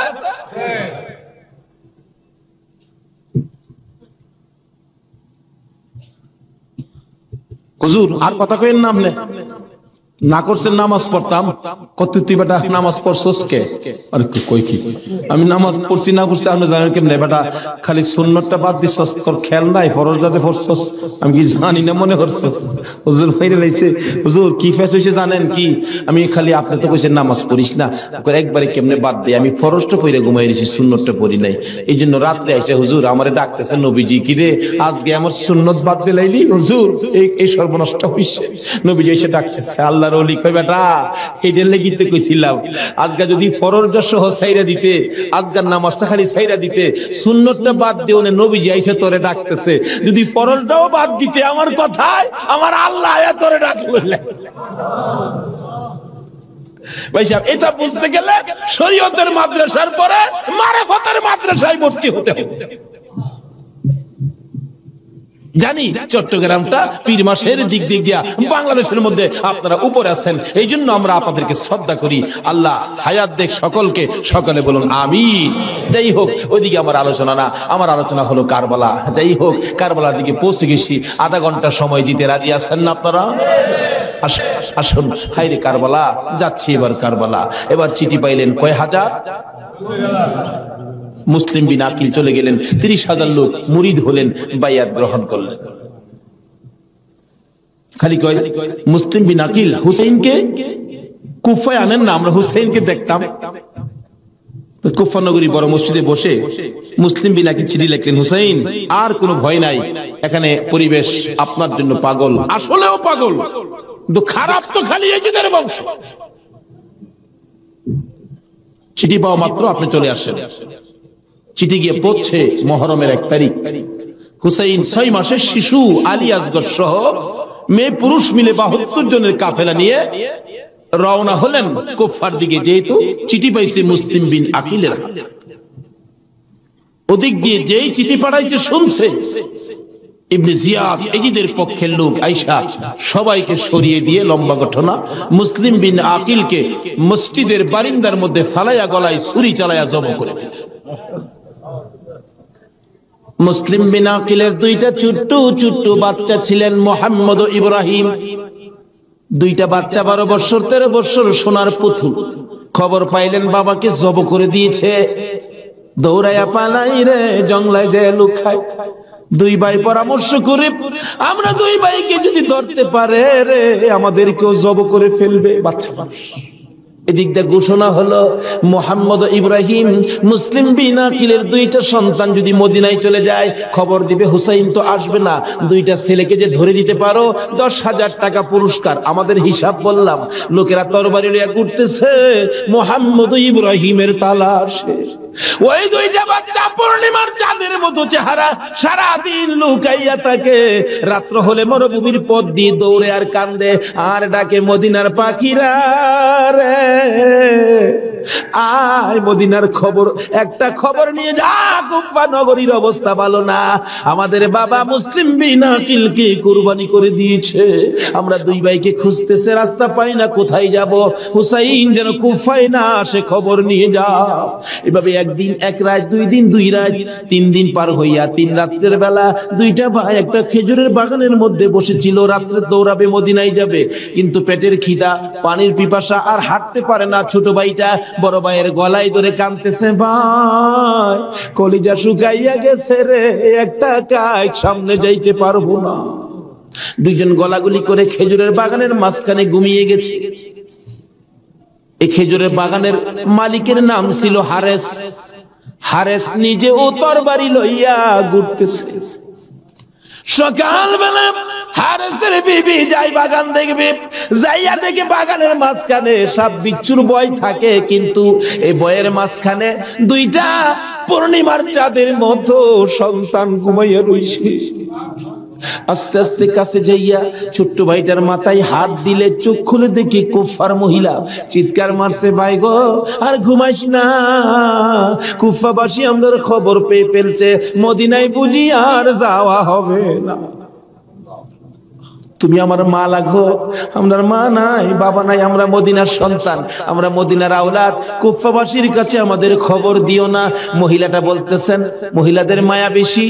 S1: হুজুর আর কথা কইেন না আপনি, না করছেন নামাজ পড়তাম, কত তুই বেটা নামাজ পড়ছস কে? আরে কই কি আমি নামাজ পড়ছি না করছি আপনি জানেন কেমনে? বেটা খালি সুন্নতটা বাদ দিছস, তোর খেয়াল নাই ফরজটাতে পড়ছস, আমি কি জানি না মনে করছস? হুজুর মাইরে লাইছে। হুজুর কি ফেস হইছে জানেন কি? আমি খালি আপনি তো কইছেন নামাজ পড়িস না, একবারে কেমনে বাদ দেই? আমি ফরজটা পড়ে ঘুমাই গেছি, সুন্নতটা পড়ি নাই। এই জন্য রাত্রে এসে হুজুর আমারে ডাকতেছে, নবীজি কি রে আজকে আমার সুন্নত বাদ দিলাইলি? হুজুর এই সর্বনষ্ট হইছে। নবীজি এসে ডাকতেছে, আল্লাহর ওলি কই বেটা এইটার লাগি তো কইছিলাম আজকে যদি ফরজটা সহ ছাইরা দিতে, আজকের নামাজটা খালি ছাইরা দিতে, সুন্নতটা বাদ দিও না, নবীজি এসে তোরে ডাকতেছে। যদি ফরজটাও বাদ দিতে আমার কথায় আমার আল্লাহ আয়া তোরে ডাকবে। ভাই সাহেব এটা বুঝতে গেলে শরীয়তের মাদ্রাসার পরে মারিফতের মাদ্রাসায় ভর্তি হতে হবে। জানি চট্টগ্রামটা পীর মাসের দিক দিয়া বাংলাদেশের মধ্যে আপনারা উপরে আছেন, এই জন্য আমরা আপনাদেরকে শ্রদ্ধা করি। আল্লাহ হায়াত দেখ সকলকে, সকলে বলুন আমিন। যাই হোক ওইদিকে আমার আলোচনা না, আমার আলোচনা হলো কারবালা। যাই হোক কারবালার দিকে পৌঁছে গেছি। আধা ঘন্টা সময় দিতে রাজি আছেন না আপনারা? আসুন। হাইরে কারবালা যাচ্ছি এবার কারবালা। এবার চিঠি পাইলেন কয় হাজার? মুসলিম বিন আকিল চলে গেলেন, 30,000 লোক মুরিদ হলেন, বাইয়াত গ্রহণ করলেন। খালি কয় মুসলিম বিন আকিল হুসাইনকে কুফায় আনেন না, আমরা হুসাইনকে দেখতাম। কুফা নগরী বড় মসজিদে বসে মুসলিম বিন আকিল চিঠি লিখলেন, হুসাইন আর কোনো ভয় নাই, এখানে পরিবেশ আপনার জন্য পাগল, আসলেও পাগল, কিন্তু খারাপ তো খালি এজিদের বংশ। চিঠি পাওয়া মাত্র আপনি চলে আসেন। চিঠি গিয়ে পৌঁছে মুহররমের 1 তারিখ। হুসাইন 6 মাসের শিশু আলী আসগর সহ মেয়ে পুরুষ মিলে 72 জনের কাফেলা নিয়ে রওনা হলেন কুফার দিকে, যেহেতু চিঠি পাইছে মুসলিম বিন আকিলের হাতে। ওদিক দিয়ে যেই চিঠি পাঠাইছে শুনছে ইবনে জিয়াদ এজিদের পক্ষের লোক আয়েশা সবাইকে সরিয়ে দিয়ে, লম্বা ঘটনা, মুসলিম বিন আকিলকে মসজিদের বারিন্দার মধ্যে ফালাইয়া গলায় ছুরি চালাইয়া জবাই করে দিলেন। মুসলিম বিন আকিলের 2টা ছোট্ট ছোট্ট বাচ্চা ছিলেন, মুহাম্মদ ও ইব্রাহিম। 2টা বাচ্চা 12 বছর 13 বছর, সোনার পুতুল। খবর পাইলেন বাবাকে জবাই করে দিয়েছে, দৌড়াইয়া পালাই রে জঙ্গলায় যায় লুকায়। 2 ভাই পরামর্শ করে, আমরা 2 ভাইকে যদি ধরতে পারে রে আমাদেরকেও জবাই করে ফেলবে, বাচ্চা মানুষ। এদিক দিয়ে ঘোষণা হলো মুহাম্মদ ও ইব্রাহিম মুসলিম বিন আকিলের 2টা সন্তান যদি মদিনায় চলে যায়, খবর দিবে হুসাইন তো আসবে না, 2টা ছেলেকে যে ধরে দিতে পারো 10,000 টাকা পুরস্কার। আমাদের হিসাব বললাম, লোকেরা তরবারি লইয়া ঘুরতেছে মুহাম্মদ ও ইব্রাহিমের তালাশে। ওই 2টা বাচ্চা পূর্ণিমার চাঁদের মতো চেহারা, সারা দিন লুকাইয়া থাকে, রাত্র হলে মরুভূমির পথ দিয়ে দৌড়ে আর কান্দে আর ডাকে, মদিনার পাখিরা রে আয় মদিনার খবর, একটা খবর নিয়ে যা, কুফা নগরীর অবস্থা ভালো না, আমাদের বাবা মুসলিম বিন আকিলকে কুরবানি করে দিয়েছে, আমরা 2 ভাইকে খুঁজতেছে, রাস্তা পাই না, কোথায় যাব, হুসাইন যেন কুফায় না আসে, খবর নিয়ে যাও। এভাবে 1 দিন 1 রাত, 2 দিন 2 রাত, 3 দিন পার হইয়া 3 রাতের বেলা 2টা ভাই একটা খেজুরের বাগানের মধ্যে বসেছিল, রাত্রে দৌড়াবে মদিনায় যাবে, কিন্তু পেটের খিদা, পানির পিপাসা, আর হাঁটতে পারে না। ছোট ভাইটা বড় ভাইয়ের গলায় ধরে কাঁদতেছে, ভাই কলিজা শুকাইয়া গেছে রে, একটা কাজ সামনে যাইতে পারবো না। 2জন গলাগুলি করে খেজুরের বাগানের মাঝখানে ঘুমিয়ে গেছে। এই খেজুরের বাগানের মালিকের নাম ছিল হারেস। হারেস নিজে ও তরবারি লইয়া ঘুরতেছে। সকালবেলা হারেসের বিবি যাই বাগান দেখবে, যাইয়া দেখে বাগানের মাঝখানে সাপ বিচ্ছুর ভয় থাকে, কিন্তু এই ভয়ের মাঝখানে 2টা পূর্ণিমার চাঁদের মতো সন্তান ঘুমাইয়া রইছে। আস্তে আস্তে কাছে যাইয়া ছোট্ট ভাইটার মাথায় হাত দিলে, চোখ খুলে দেখি কুফার মহিলা, চিৎকার মারছে, ভাই গো আর ঘুমাইস না, কুফাবাসী আমাদের খবর পেয়ে ফেলছে, মদিনায় বুঝি আর যাওয়া হবে না। তুমি আমার মা লাগো, আমার মা নাই, বাবা নাই, আমরা মদিনার সন্তান, আমরা মদিনার আওলাদ, কুফাবাসীর কাছে আমাদের খবর দিও না। মহিলাটা বলতেছেন, মহিলাদের মায়া বেশি,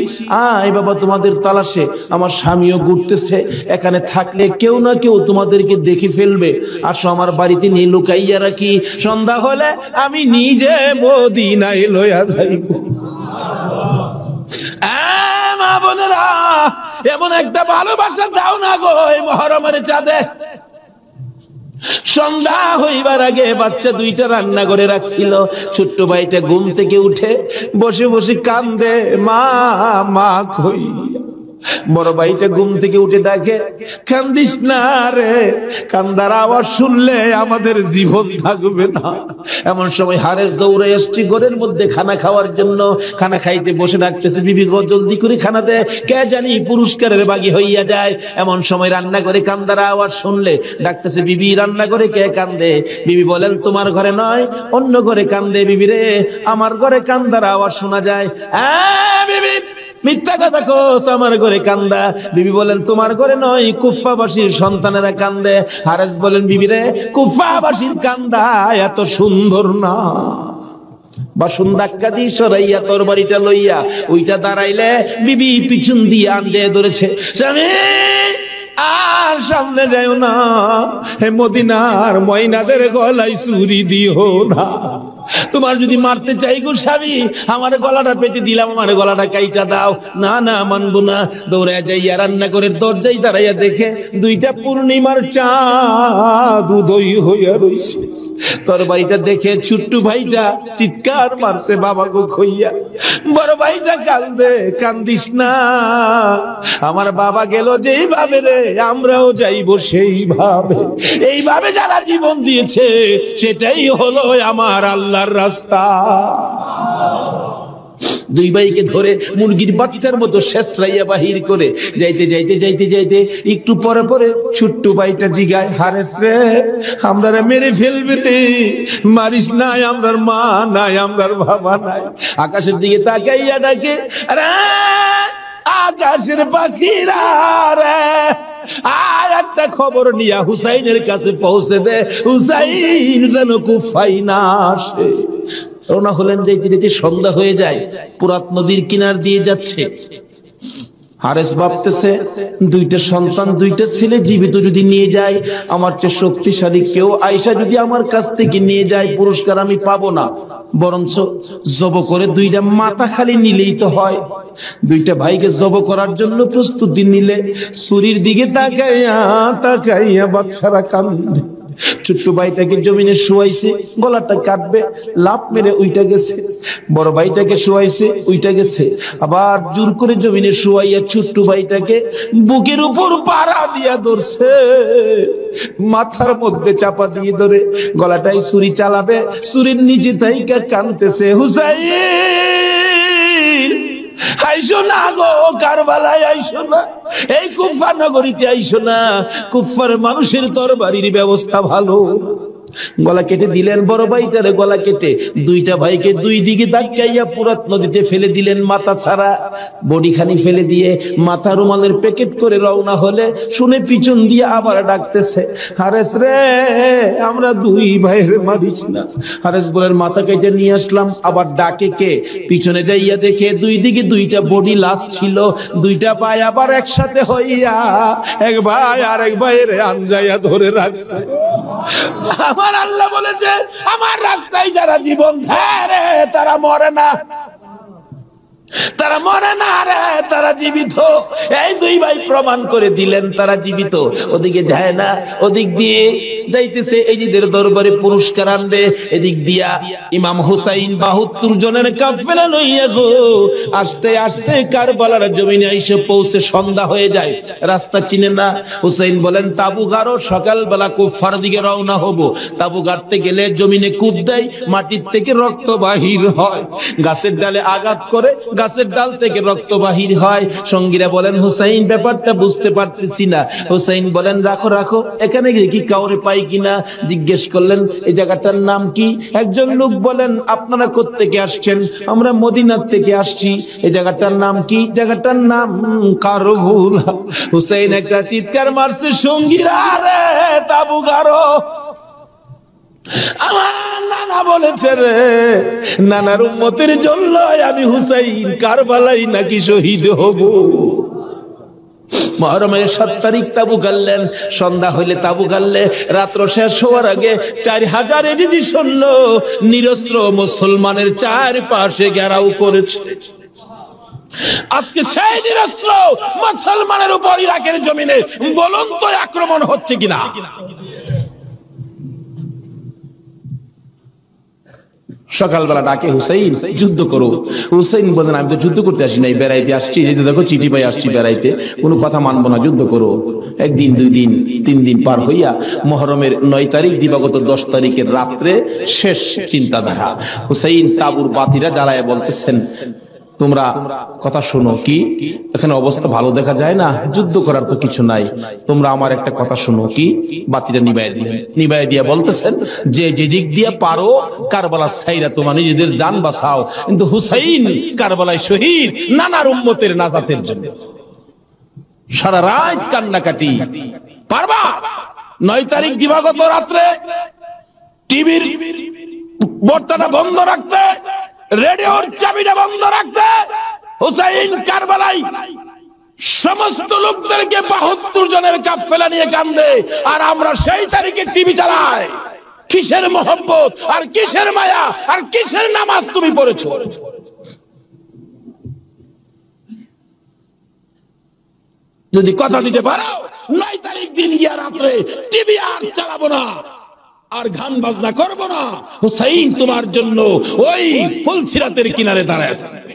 S1: আয় বাবা তোমাদের তালাশে, আমার স্বামীও ঘুরতেছে, এখানে থাকলে কেউ না কেউ তোমাদেরকে দেখে ফেলবে, আসো আমার বাড়িতে নিয়ে লুকাইয়া রাখি, সন্ধ্যা হলে আমি নিজে মদিনায় লইয়া যাইব। মা বোনেরা, এমন একটা ভালোবাসা দাও না গো এই মুহররমের চাঁদে। সন্ধ্যা হইবার আগে বাচ্চা দুইটা রান্না করে রাখছিল, ছোট্ট ভাইটা ঘুম থেকে উঠে বসে বসে কান্দে, মা মা কই। বড় ভাইটা ঘুম থেকে উঠে ডাকে, কান্দিস না রে, কান্দার আওয়াজ শুনলে আমাদের জীবন থাকবে না। এমন সময় হারেস দৌড়ে এসছি ঘরের মধ্যে খানা খাওয়ার জন্য, খানা খাইতে বসে ডাকতেছে, বিবি গো জলদি করে খানা দে, কে জানি পুরস্কারের বাগী হইয়া যায়। এমন সময় রান্না করে কান্দার আওয়াজ শুনলে ডাকতেছে, বিবি রান্না করে কে কান্দে? বিবি বলেন, তোমার ঘরে নয়, অন্য ঘরে কান্দে। বিবি রে, আমার ঘরে কান্দার আওয়াজ শোনা যায়। বিবি মিথ্যা কথা কোস, আমার ঘরে কান্দা। বিবি বলেন, তোমার ঘরে নয়, কুফাবাসীর সন্তানেরা কান্দে। হারেস বলেন, বিবি রে, কুফাবাসীর কান্দা এত সুন্দর না। বাসন ধাক্কা দিয়ে সরাইয়া তরবারিটা লইয়া ওইটা দাঁড়াইলে বিবি পিছন দিয়ে আনজে ধরেছে, স্বামী আর সামনে যাও না, হে মদিনার ময়নাদের গলায় ছুরি দিও না। তোমার যদি মারতে চাই গো স্বামী, আমার গলাটা পেতে দিলাম, আমার গলাটা কাইটা দাও। না না, মানবো না। দৌড়ায় যাইয়া রান্না করে দরজায় দাঁড়াইয়া দেখে দুইটা পূর্ণিমার চাঁদ উদয় হইয়া রইছে। তরবারিটা দেখে ছোট্ট ভাইটা চিৎকার মারছে, বাবা গো খইয়া। বড় ভাইটা কান্দে, কান্দিস না, আমার বাবা গেল যেইভাবে রে, আমরাও যাইব সেইভাবে। এইভাবে যারা জীবন দিয়েছে সেটাই হলো আমার আল্লাহর রাস্তা। দুই ভাইকে ধরে মুরগির বাচ্চার মতো শেষরাইয়া বাহির করে যাইতে যাইতে যাইতে যাইতে একটু পরে পরে ছোট্ট ভাইটা জিগায়, হারেস রে, আমরা মেরে ফেলবে রে, মারিস নাই, আমরার মা নাই, আমরার বাবা নাই। আকাশের দিকে তাকাইয়া ডাকে, আরে আকাশের পাখিরা রে, আয় একটা খবর নিয়া হুসাইনের কাছে পৌঁছে দে, হুসাইন যেন কুফায় না আসে। রওনা হলেন, যাইতে যাইতে সন্ধ্যা হয়ে যায়, পুরাত নদীর কিনার দিয়ে যাচ্ছে। হারেস ভাবতেছে, দুইটা সন্তান, দুইটা ছেলে জীবিত যদি নিয়ে যায়, আমার চেয়ে শক্তিশালী কেউ আয়েশা যদি আমার কাছ থেকে নিয়ে যায়, পুরস্কার আমি পাবো না, বরঞ্চ জব করে দুইটা মাথা খালি নিলেই তো হয়। দুইটা ভাইকে জব করার জন্য প্রস্তুতি নিলে ছুরির দিকে তাকাইয়া তাকাইয়া বাচ্চারা কান্দে। ছোট্ট ভাইটাকে জমিনে শুয়াইছে, গলাটা কাটবে, লাফ মেরে উইটা গেছে। বড় ভাইটাকে শুয়াইছে, উইটা গেছে। আবার জোর করে জমিনে শুয়াইয়া ছোট্ট ভাইটাকে বুকের উপর পাড়া দিয়া ধরছে, মাথার মধ্যে চাপা দিয়ে ধরে গলাটাই ছুরি চালাবে, ছুরির নিচে তাইকা কাঁদতেছে, হুসাইন আইসো না গো, কারবালায় আইসো না, এই কুফা নগরীতে আইসো না, কুফার মানুষের তরবারির ব্যবস্থা ভালো। গলা কেটে দিলেন বড় ভাইটারে, গলা কেটে দুইটা ভাইকে দুই দিকে ধাক্কাইয়া পুরাত নদীতে ফেলে দিলেন, মাথা ছাড়া বডি খানি ফেলে দিয়ে মাথা রুমালের প্যাকেট করে রওনা হলে শুনে পিছন দিয়ে আবার ডাকতেছে, হারেস রে, আমরা দুই ভাইয়ের মারিস না। হারেস বলেন, মাথা কেটে নিয়ে আসলাম। আবার ডাকে কে? পিছনে যাইয়া দেখে দুই দিকে দুইটা বডি লাশ ছিল, দুইটা ভাই আবার একসাথে হইয়া এক ভাই আর এক ভাইয়ের আনজাইয়া ধরে রাখছে। আমার আল্লাহ বলেছে, আমার রাস্তায় যারা জীবন দেয় রে, তারা মরে না, তারা মরে না রে, তারা জীবিত। এই দুই ভাই প্রমাণ করে দিলেন তারা জীবিত। ওদিকে যায় না, ওদিক দিয়ে যাইতেছে এজিদের দরবারে পুরস্কার আনবে, এদিক দিয়া ইমাম হুসাইন 72 জনের কাফেলা লইয়া গো আস্তে আস্তে কারবালার জমিনে এসে পৌঁছে সন্ধ্যা হয়ে যায়। রাস্তা চিনে না। হুসাইন বলেন, তাবু গাড়ো, সকালবেলা কুফার দিকে রওনা হব। তাবু গাড়তে গেলে জমিনে কূপ দেয়, মাটির থেকে রক্ত বাহির হয়, গাছের ডালে আঘাত করে গাছের ডাল থেকে রক্ত বাহির হয়। সঙ্গীরা বলেন হুসাইন ব্যাপারটা বুঝতে পারতেছি না। হুসাইন বলেন রাখো রাখো, এখানে কি কাউরে পাই কিনা জিজ্ঞেস করলেন এই জায়গাটার নাম কি। একজন লোক বলেন আপনারা কোত্থেকে আসছেন? আমরা মদিনার থেকে আসছি। এই জায়গাটার নাম কি? জায়গাটার নাম কারবুলা। হুসাইন একটা চিৎকার মারছে, সঙ্গীরা রে তাবু গারো। আমার নানা বলেছে রে, নানার উম্মতের জন্য আমি হুসাইন কারবালাই নাকি শহীদ হব। মুহররমের 7 তারিখ তাবু গাড়লেন। সন্ধ্যা হইলে তাবু গাড়লে রাত্র শেষ হওয়ার আগে 4000 এডিদি সৈন্য নিরস্ত্র মুসলমানের চারপাশে ঘেরাও করেছে। আজকে সেই নিরস্ত্র মুসলমানের উপর ইরাকের জমিনে বলুন তো আক্রমণ হচ্ছে কিনা? সকালবেলা ডাকে হুসাইন যুদ্ধ করো। হুসাইন বলেন আমি তো যুদ্ধ করতে আসি নাই, বেড়াইতে আসছি। এই যে দেখো চিঠি পাই আসছি বেড়াইতে, কোনো কথা মানবো না, যুদ্ধ করো। একদিন 2 দিন 3 দিন পার হইয়া মুহররমের 9 তারিখ দিবাগত 10 তারিখের রাত্রে শেষ চিন্তাধারা। হুসাইন তাবুর বাতিরা জ্বালায় বলতেছেন তোমরা কথা শোনো, কি এখানে অবস্থা ভালো দেখা যায় না, যুদ্ধ করার তো কিছু নাই, তোমরা আমার একটা কথা শোনো। কি? বাতিটা নিবাই দিলেন। নিবাই দিয়া বলতেছেন যে যে দিক দিয়ে পারো কারবালা ছাইরা তোমার নিজেদের জান বাঁচাও, কিন্তু হুসাইন কারবালায় শহীদ নানার উম্মতের নাজাতের জন্য। সারা রাত কান্নাকাটি। পারবা? 9 তারিখ দিবাগত রাত্রে টিভির বার্তাটা বন্ধ রাখতে, রেডিওর চাবিটা বন্ধ রাখতে, হুসাইন কারবালায় সমস্ত লোকদেরকে 72 জনের কাফেলা নিয়ে কান্দে, আর আমরা সেই তারিখে টিভি চালাই। কিসের মোহব্বত আর কিসের মায়া আর কিসের নামাজ তুমি পড়েছো? যদি কথা দিতে পারো 9 তারিখ দিন গিয়া রাত্রে টিভি আর চালাবো না, আর গান বাজনা করবো না, হুসাইন তোমার জন্য ওই ফুলসিরাতের কিনারে দাঁড়ায় থাকবে।